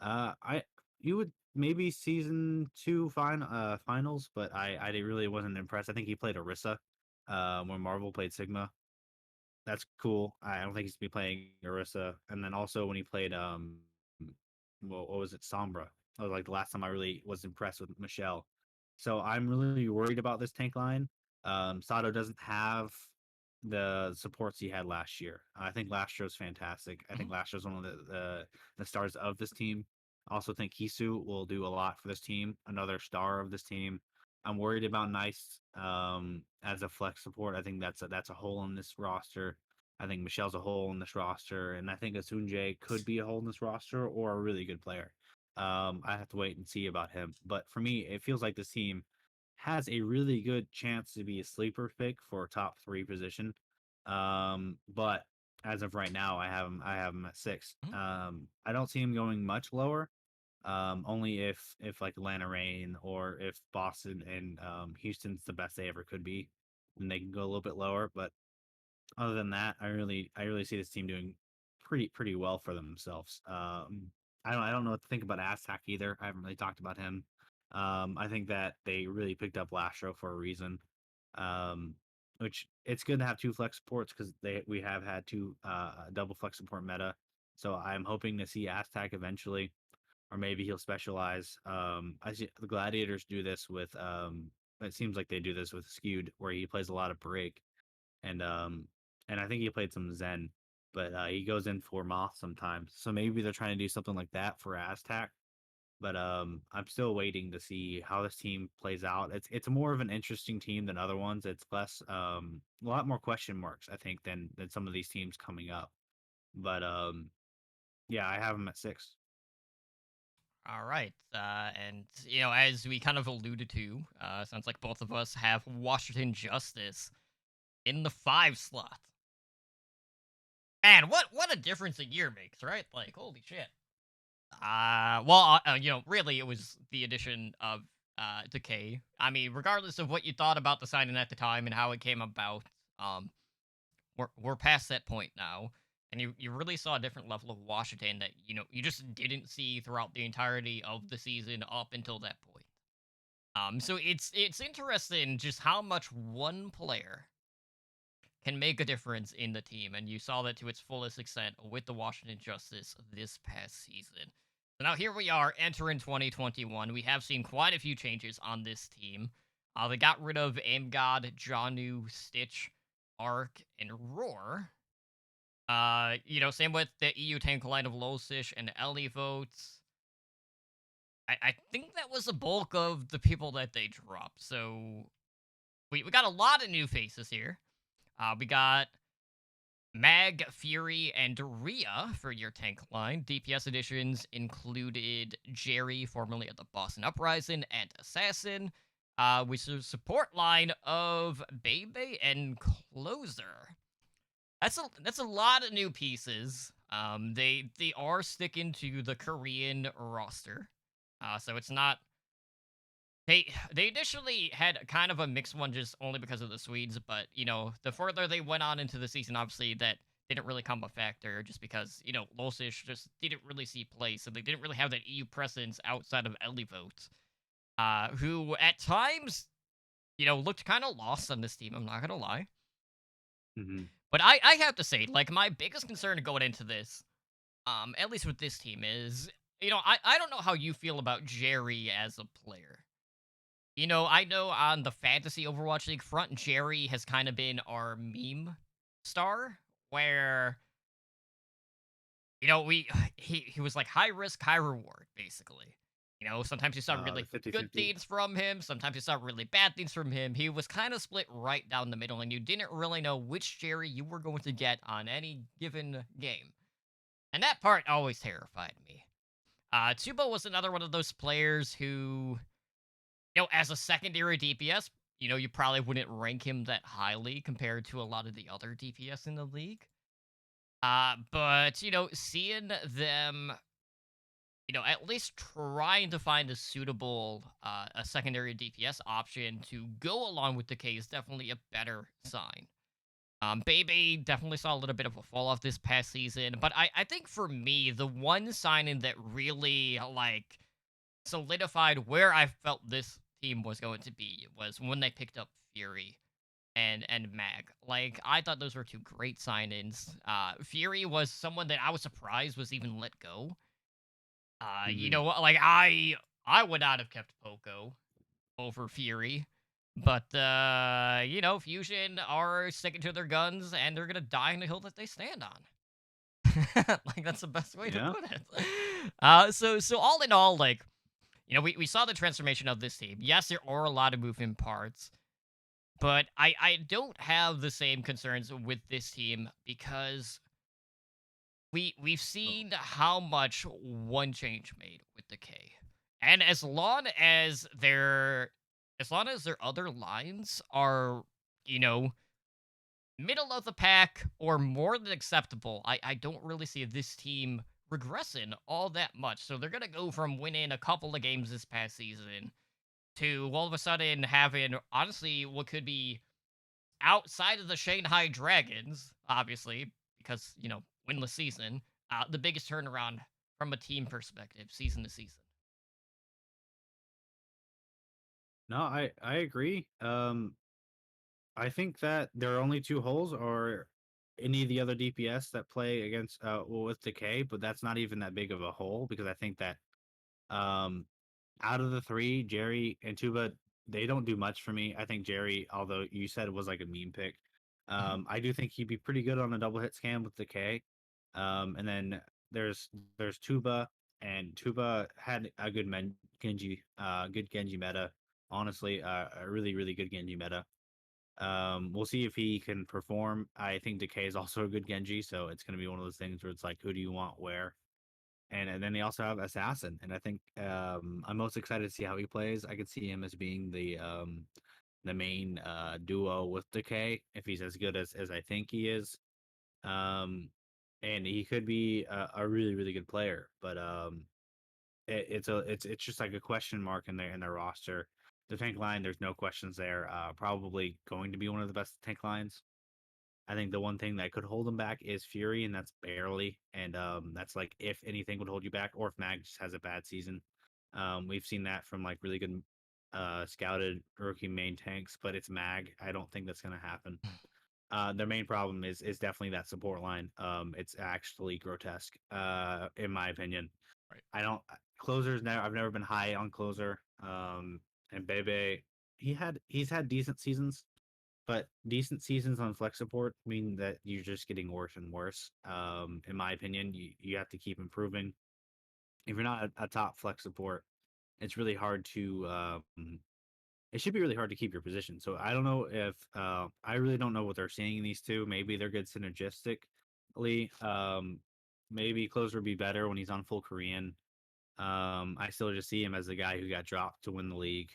I you would maybe season two finals, but I really wasn't impressed. I think he played Orisa when Marvel played Sigma. That's cool. I don't think he's be playing Orisa. And then also when he played well, what was it, Sombra? That was like the last time I really was impressed with Michelle. So I'm really worried about this tank line. Sato doesn't have the supports he had last year. I think last year was fantastic. I Mhm. think last year was one of the stars of this team. I also think Kisu will do a lot for this team, another star of this team. I'm worried about Nice as a flex support. I think that's a hole in this roster. I think Michelle's a hole in this roster, and I think Asunjay could be a hole in this roster or a really good player. I have to wait and see about him. But for me, it feels like this team has a really good chance to be a sleeper pick for a top three position. But as of right now, I have him at six. Mhm. I don't see him going much lower. Only if like Atlanta Rain or if Boston and Houston's the best they ever could be, then they can go a little bit lower. But other than that, I really see this team doing pretty well for themselves. I don't know what to think about Aztec either. I haven't really talked about him. I think that they really picked up Lastro for a reason. Um, which it's good to have two flex supports because we have had two double flex support meta. So I'm hoping to see Aztec eventually, or maybe he'll specialize. I see the Gladiators do this with it seems like they do this with Skewed, where he plays a lot of break and I think he played some Zen, but he goes in for Moth sometimes. So maybe they're trying to do something like that for Aztec. But I'm still waiting to see how this team plays out. It's more of an interesting team than other ones. It's less a lot more question marks, I think, than some of these teams coming up. But yeah, I have them at six. All right. And as we kind of alluded to, sounds like both of us have Washington Justice in the 5 slot. Man, what a difference a year makes, right? Like, holy shit. Well, really, it was the addition of Decay. I mean, regardless of what you thought about the signing at the time and how it came about, um, we're past that point now, and you really saw a different level of Washington that you just didn't see throughout the entirety of the season up until that point. So it's interesting just how much one player can make a difference in the team, and you saw that to its fullest extent with the Washington Justice this past season. So now here we are entering 2021. We have seen quite a few changes on this team. They got rid of Amgod, Janu, Stitch, Arc, and Roar. Same with the EU tank line of Losish and Elivotes. I think that was the bulk of the people that they dropped. So we got a lot of new faces here. We got Mag, Fury, and Rhea for your tank line. DPS additions included Jerry, formerly of the Boston Uprising, and Assassin. With a support line of Bebe and Closer. That's a lot of new pieces. They are sticking to the Korean roster, so it's not They initially had kind of a mixed one just only because of the Swedes, but the further they went on into the season, obviously that didn't really come a factor just because Losish just didn't really see play, so they didn't really have that EU presence outside of Elivote, who at times looked kind of lost on this team. I'm not gonna lie, Hmm. but I have to say, like, my biggest concern going into this, at least with this team, is I don't know how you feel about Jerry as a player. I know on the fantasy Overwatch League front, Jerry has kind of been our meme star, where we he was like high risk, high reward, basically. Sometimes you saw The really good 50-50. things from him, sometimes you saw really bad things from him. He was kind of split right down the middle, and you didn't really know which Jerry you were going to get on any given game. And that part always terrified me. Tubo was another one of those players who as a secondary DPS, you probably wouldn't rank him that highly compared to a lot of the other DPS in the league. But seeing them, at least trying to find a suitable a secondary DPS option to go along with the K is definitely a better sign. Bebe definitely saw a little bit of a fall off this past season, but I think for me, the one signing that really like solidified where I felt this team was going to be was when they picked up Fury and Mag. Like, I thought those were two great sign-ins. Fury was someone that I was surprised was even let go. Hmm. Like, I would not have kept Poco over Fury. But Fusion are sticking to their guns and they're gonna die on the hill that they stand on. Like, that's the best way to Yeah. put it. So all in all, like, we saw the transformation of this team. Yes, there are a lot of moving parts, but I don't have the same concerns with this team because we've Oh. seen how much one change made with the K. And as long as their other lines are, you know, middle of the pack or more than acceptable, I don't really see this team regressing all that much. So they're gonna go from winning a couple of games this past season to all of a sudden having honestly what could be outside of the Shanghai Dragons, obviously, because, winless season, the biggest turnaround from a team perspective, season to season. No, I agree. I think that their only two holes are any of the other DPS that play against well, with Decay, but that's not even that big of a hole because I think that um out of the three, Jerry and Tuba, they don't do much for me. I think Jerry, although you said it was like a meme pick, Mhm. I do think he'd be pretty good on a double hit scam with Decay. And then there's Tuba, and Tuba had a good Genji meta. Honestly, a really good Genji meta. We'll see if he can perform. I think Decay is also a good Genji, so it's going to be one of those things where it's like, who do you want where? And then they also have Assassin, and I think I'm most excited to see how he plays. I could see him as being the main duo with Decay if he's as good as I think he is. Um, and he could be a really good player, but it's just like a question mark in their roster. The tank line, there's no questions there. Probably going to be one of the best tank lines. I think the one thing that could hold him back is Fury, and that's barely. And that's like if anything would hold you back, or if Mag just has a bad season. We've seen that from like really good scouted rookie main tanks, but it's Mag. I don't think that's gonna happen. Their main problem is definitely that support line. It's actually grotesque, in my opinion. Right. I don't closers. Never, I've never been high on closer. And Bebe, he's had decent seasons, but decent seasons on flex support mean that you're just getting worse and worse. In my opinion, you have to keep improving. If you're not a top flex support, it's really hard to. It should be really hard to keep your position. So I don't know if I really don't know what they're seeing in these two. Maybe they're good synergistically. Maybe closer would be better when he's on full Korean. I still just see him as the guy who got dropped to win the league,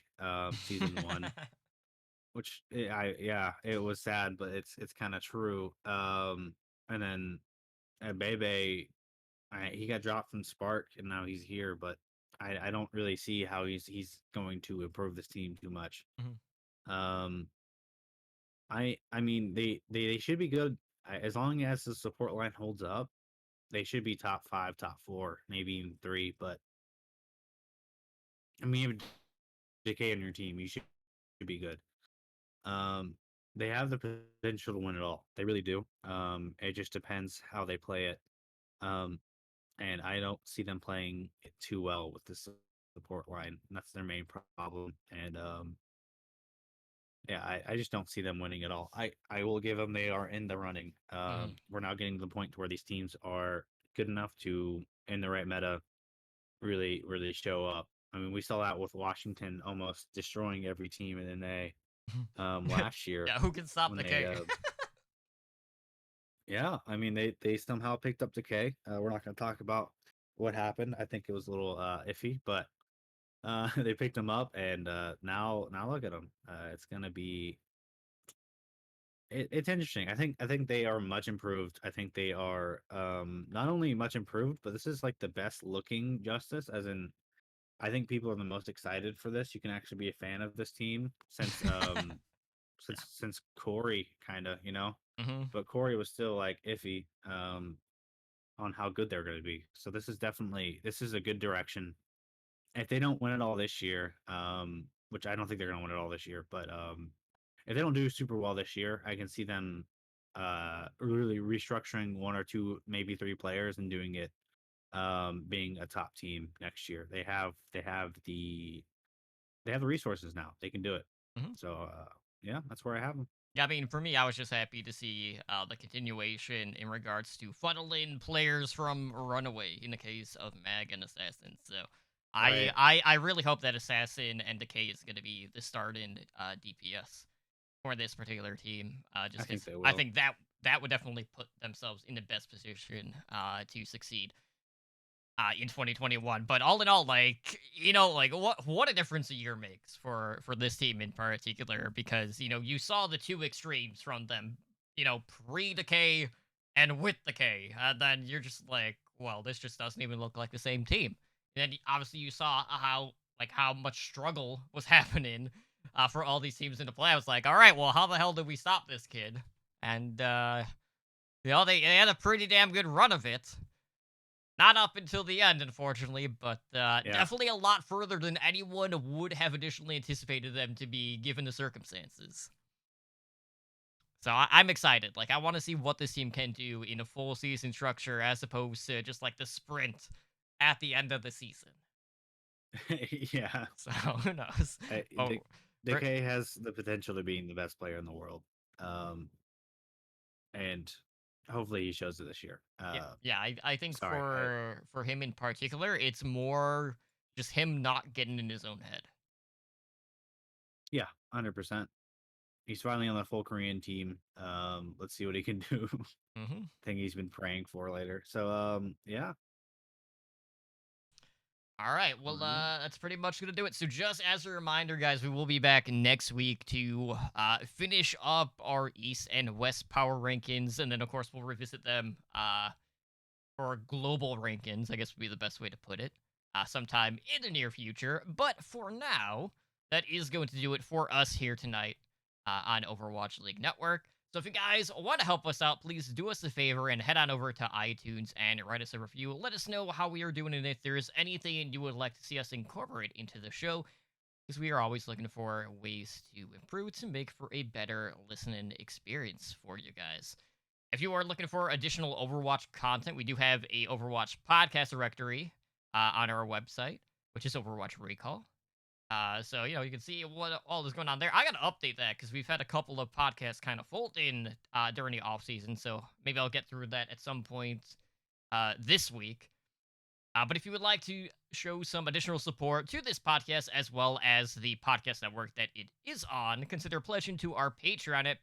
season one, which yeah, it was sad, but it's kind of true. And then Bebe, he got dropped from Spark, and now he's here. But I don't really see how he's going to improve this team too much. Mhm. Um, I mean they should be good as long as the support line holds up. They should be top five, top four, maybe even three. But I mean, you have JK on your team, you should be good. Um, they have the potential to win it all. They really do. It just depends how they play it. Um, and I don't see them playing it too well with this support line. That's their main problem. And yeah, I just don't see them winning at all. I will give them they are in the running. Mhm. We're now getting to the point where these teams are good enough to in the right meta really show up. I mean, we saw that with Washington almost destroying every team in NA last year Yeah, who can stop when the they K? yeah, I mean they somehow picked up the K. We're not going to talk about what happened. I think it was a little iffy, but they picked them up and now look at them. It's going to be it's interesting. I think they are much improved. I think they are not only much improved, but this is like the best looking Justice as in I think people are the most excited for this. You can actually be a fan of this team since Corey kind of, Mhm. but Corey was still like iffy on how good they're going to be. So this is a good direction. If they don't win it all this year, which I don't think they're going to win it all this year, but if they don't do super well this year, I can see them really restructuring one or two, maybe three players and doing it being a top team next year. They have the resources now. They can do it. Mhm. So yeah, that's where I have them. Yeah, I mean, for me, I was just happy to see the continuation in regards to funneling players from Runaway in the case of Mag and Assassin. So I Right. I, I really hope that Assassin and Decay is going to be the start in DPS for this particular team. I Just think because they I will. think that would definitely put themselves in the best position to succeed in 2021. But all in all, like like what a difference a year makes for this team in particular, because you saw the two extremes from them, pre decay and with decay, and then you're just like, well, this just doesn't even look like the same team. And then obviously you saw how much struggle was happening for all these teams in the play. I was like, all right, well, how the hell did we stop this kid? And they had a pretty damn good run of it. Not up until the end, unfortunately, but Yeah. definitely a lot further than anyone would have initially anticipated them to be given the circumstances. So I'm excited. Like, I want to see what this team can do in a full season structure as opposed to just like the sprint at the end of the season. Yeah. So who knows? I, But we're- Decay has the potential to being the best player in the world. Um, and hopefully he shows it this year. yeah, I think Sorry. for him in particular, it's more just him not getting in his own head. Yeah, 100%. He's finally on the full Korean team. Let's see what he can do. Hmm. Thing he's been praying for later. So yeah. All right. Well, All right. that's pretty much going to do it. So, just as a reminder, guys, we will be back next week to finish up our East and West power rankings. And then, of course, we'll revisit them for global rankings, I guess would be the best way to put it, sometime in the near future. But for now, that is going to do it for us here tonight on Overwatch League Network. So if you guys want to help us out, please do us a favor and head on over to iTunes and write us a review. Let us know how we are doing and if there is anything you would like to see us incorporate into the show, because we are always looking for ways to improve to make for a better listening experience for you guys. If you are looking for additional Overwatch content, we do have a Overwatch podcast directory on our website, which is Overwatch Recall. So you can see what all is going on there. I gotta update that because we've had a couple of podcasts kind of fold in during the off season, so maybe I'll get through that at some point this week. But if you would like to show some additional support to this podcast as well as the podcast network that it is on, consider pledging to our Patreon at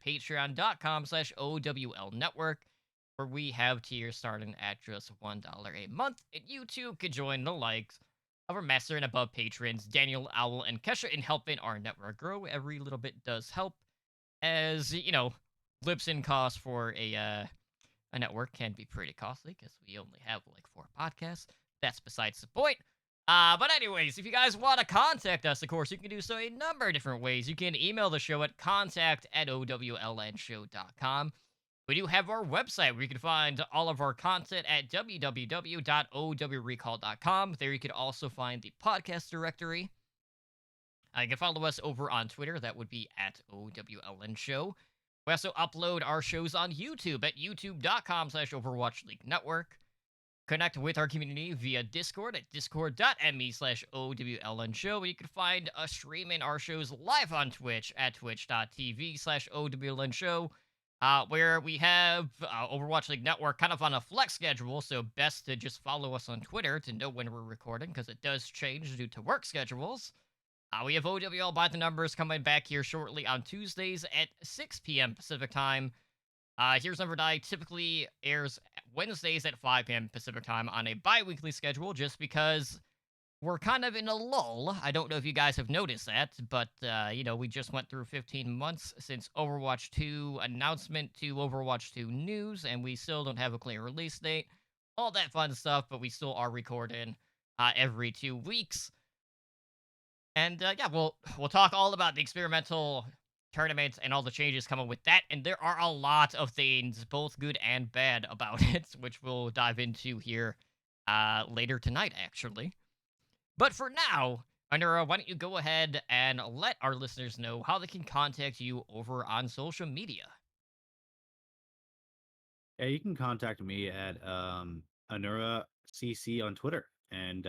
patreon.com/OWL network, where we have tiers starting at just $1 a month. And you too could join the likes of our master and above patrons, Daniel, Owl, and Kesha, in helping our network grow. Every little bit does help, as lips in cost for a network can be pretty costly because we only have like 4 podcasts. That's besides the point. But anyways, if you guys want to contact us, of course, you can do so a number of different ways. You can email the show at contact@owlnshow.com. We do have our website where you can find all of our content at www.owrecall.com. There you can also find the podcast directory. You can follow us over on Twitter. That would be at OWLN Show. We also upload our shows on YouTube at youtube.com/Overwatch League Network. Connect with our community via Discord at discord.me/OWLN Show. You can find us streaming our shows live on Twitch at twitch.tv/OWLN Show, where we have Overwatch League Network kind of on a flex schedule, so best to just follow us on Twitter to know when we're recording, because it does change due to work schedules. We have OWL by the numbers coming back here shortly on Tuesdays at 6 p.m. Pacific time. Here's Number Die typically airs Wednesdays at 5 p.m. Pacific time on a bi-weekly schedule, just because we're kind of in a lull. I don't know if you guys have noticed that, but, we just went through 15 months since Overwatch 2 announcement to Overwatch 2 news, and we still don't have a clear release date. All that fun stuff, but we still are recording every 2 weeks. And yeah, we'll talk all about the experimental tournaments and all the changes coming with that. And there are a lot of things, both good and bad, about it, which we'll dive into here later tonight, actually. But for now, Anura, why don't you go ahead and let our listeners know how they can contact you over on social media? Yeah, you can contact me at Anura CC on Twitter, and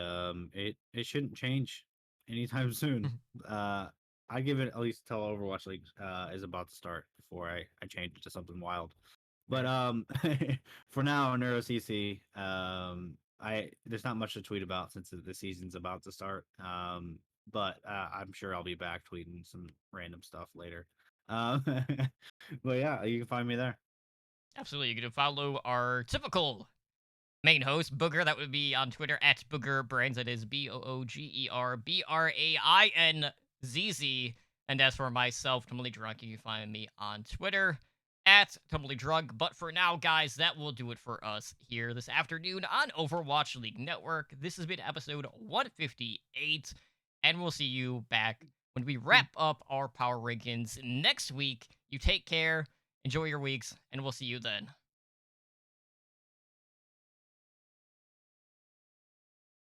it shouldn't change anytime soon. Uh, I give it at least till Overwatch League is about to start before I change it to something wild. But for now, Anura CC, I there's not much to tweet about since the season's about to start. But I'm sure I'll be back tweeting some random stuff later. Um, but yeah, you can find me there. Absolutely. You can follow our typical main host, Booger. That would be on Twitter at Booger Brains. That is BOOGERBRAINZZ. And as for myself, Totally Drunk, you can find me on Twitter at Totally Drunk. But for now, guys, that will do it for us here this afternoon on Overwatch League Network. This has been episode 158, and we'll see you back when we wrap up our power rankings next week. You take care, enjoy your weeks, and we'll see you then.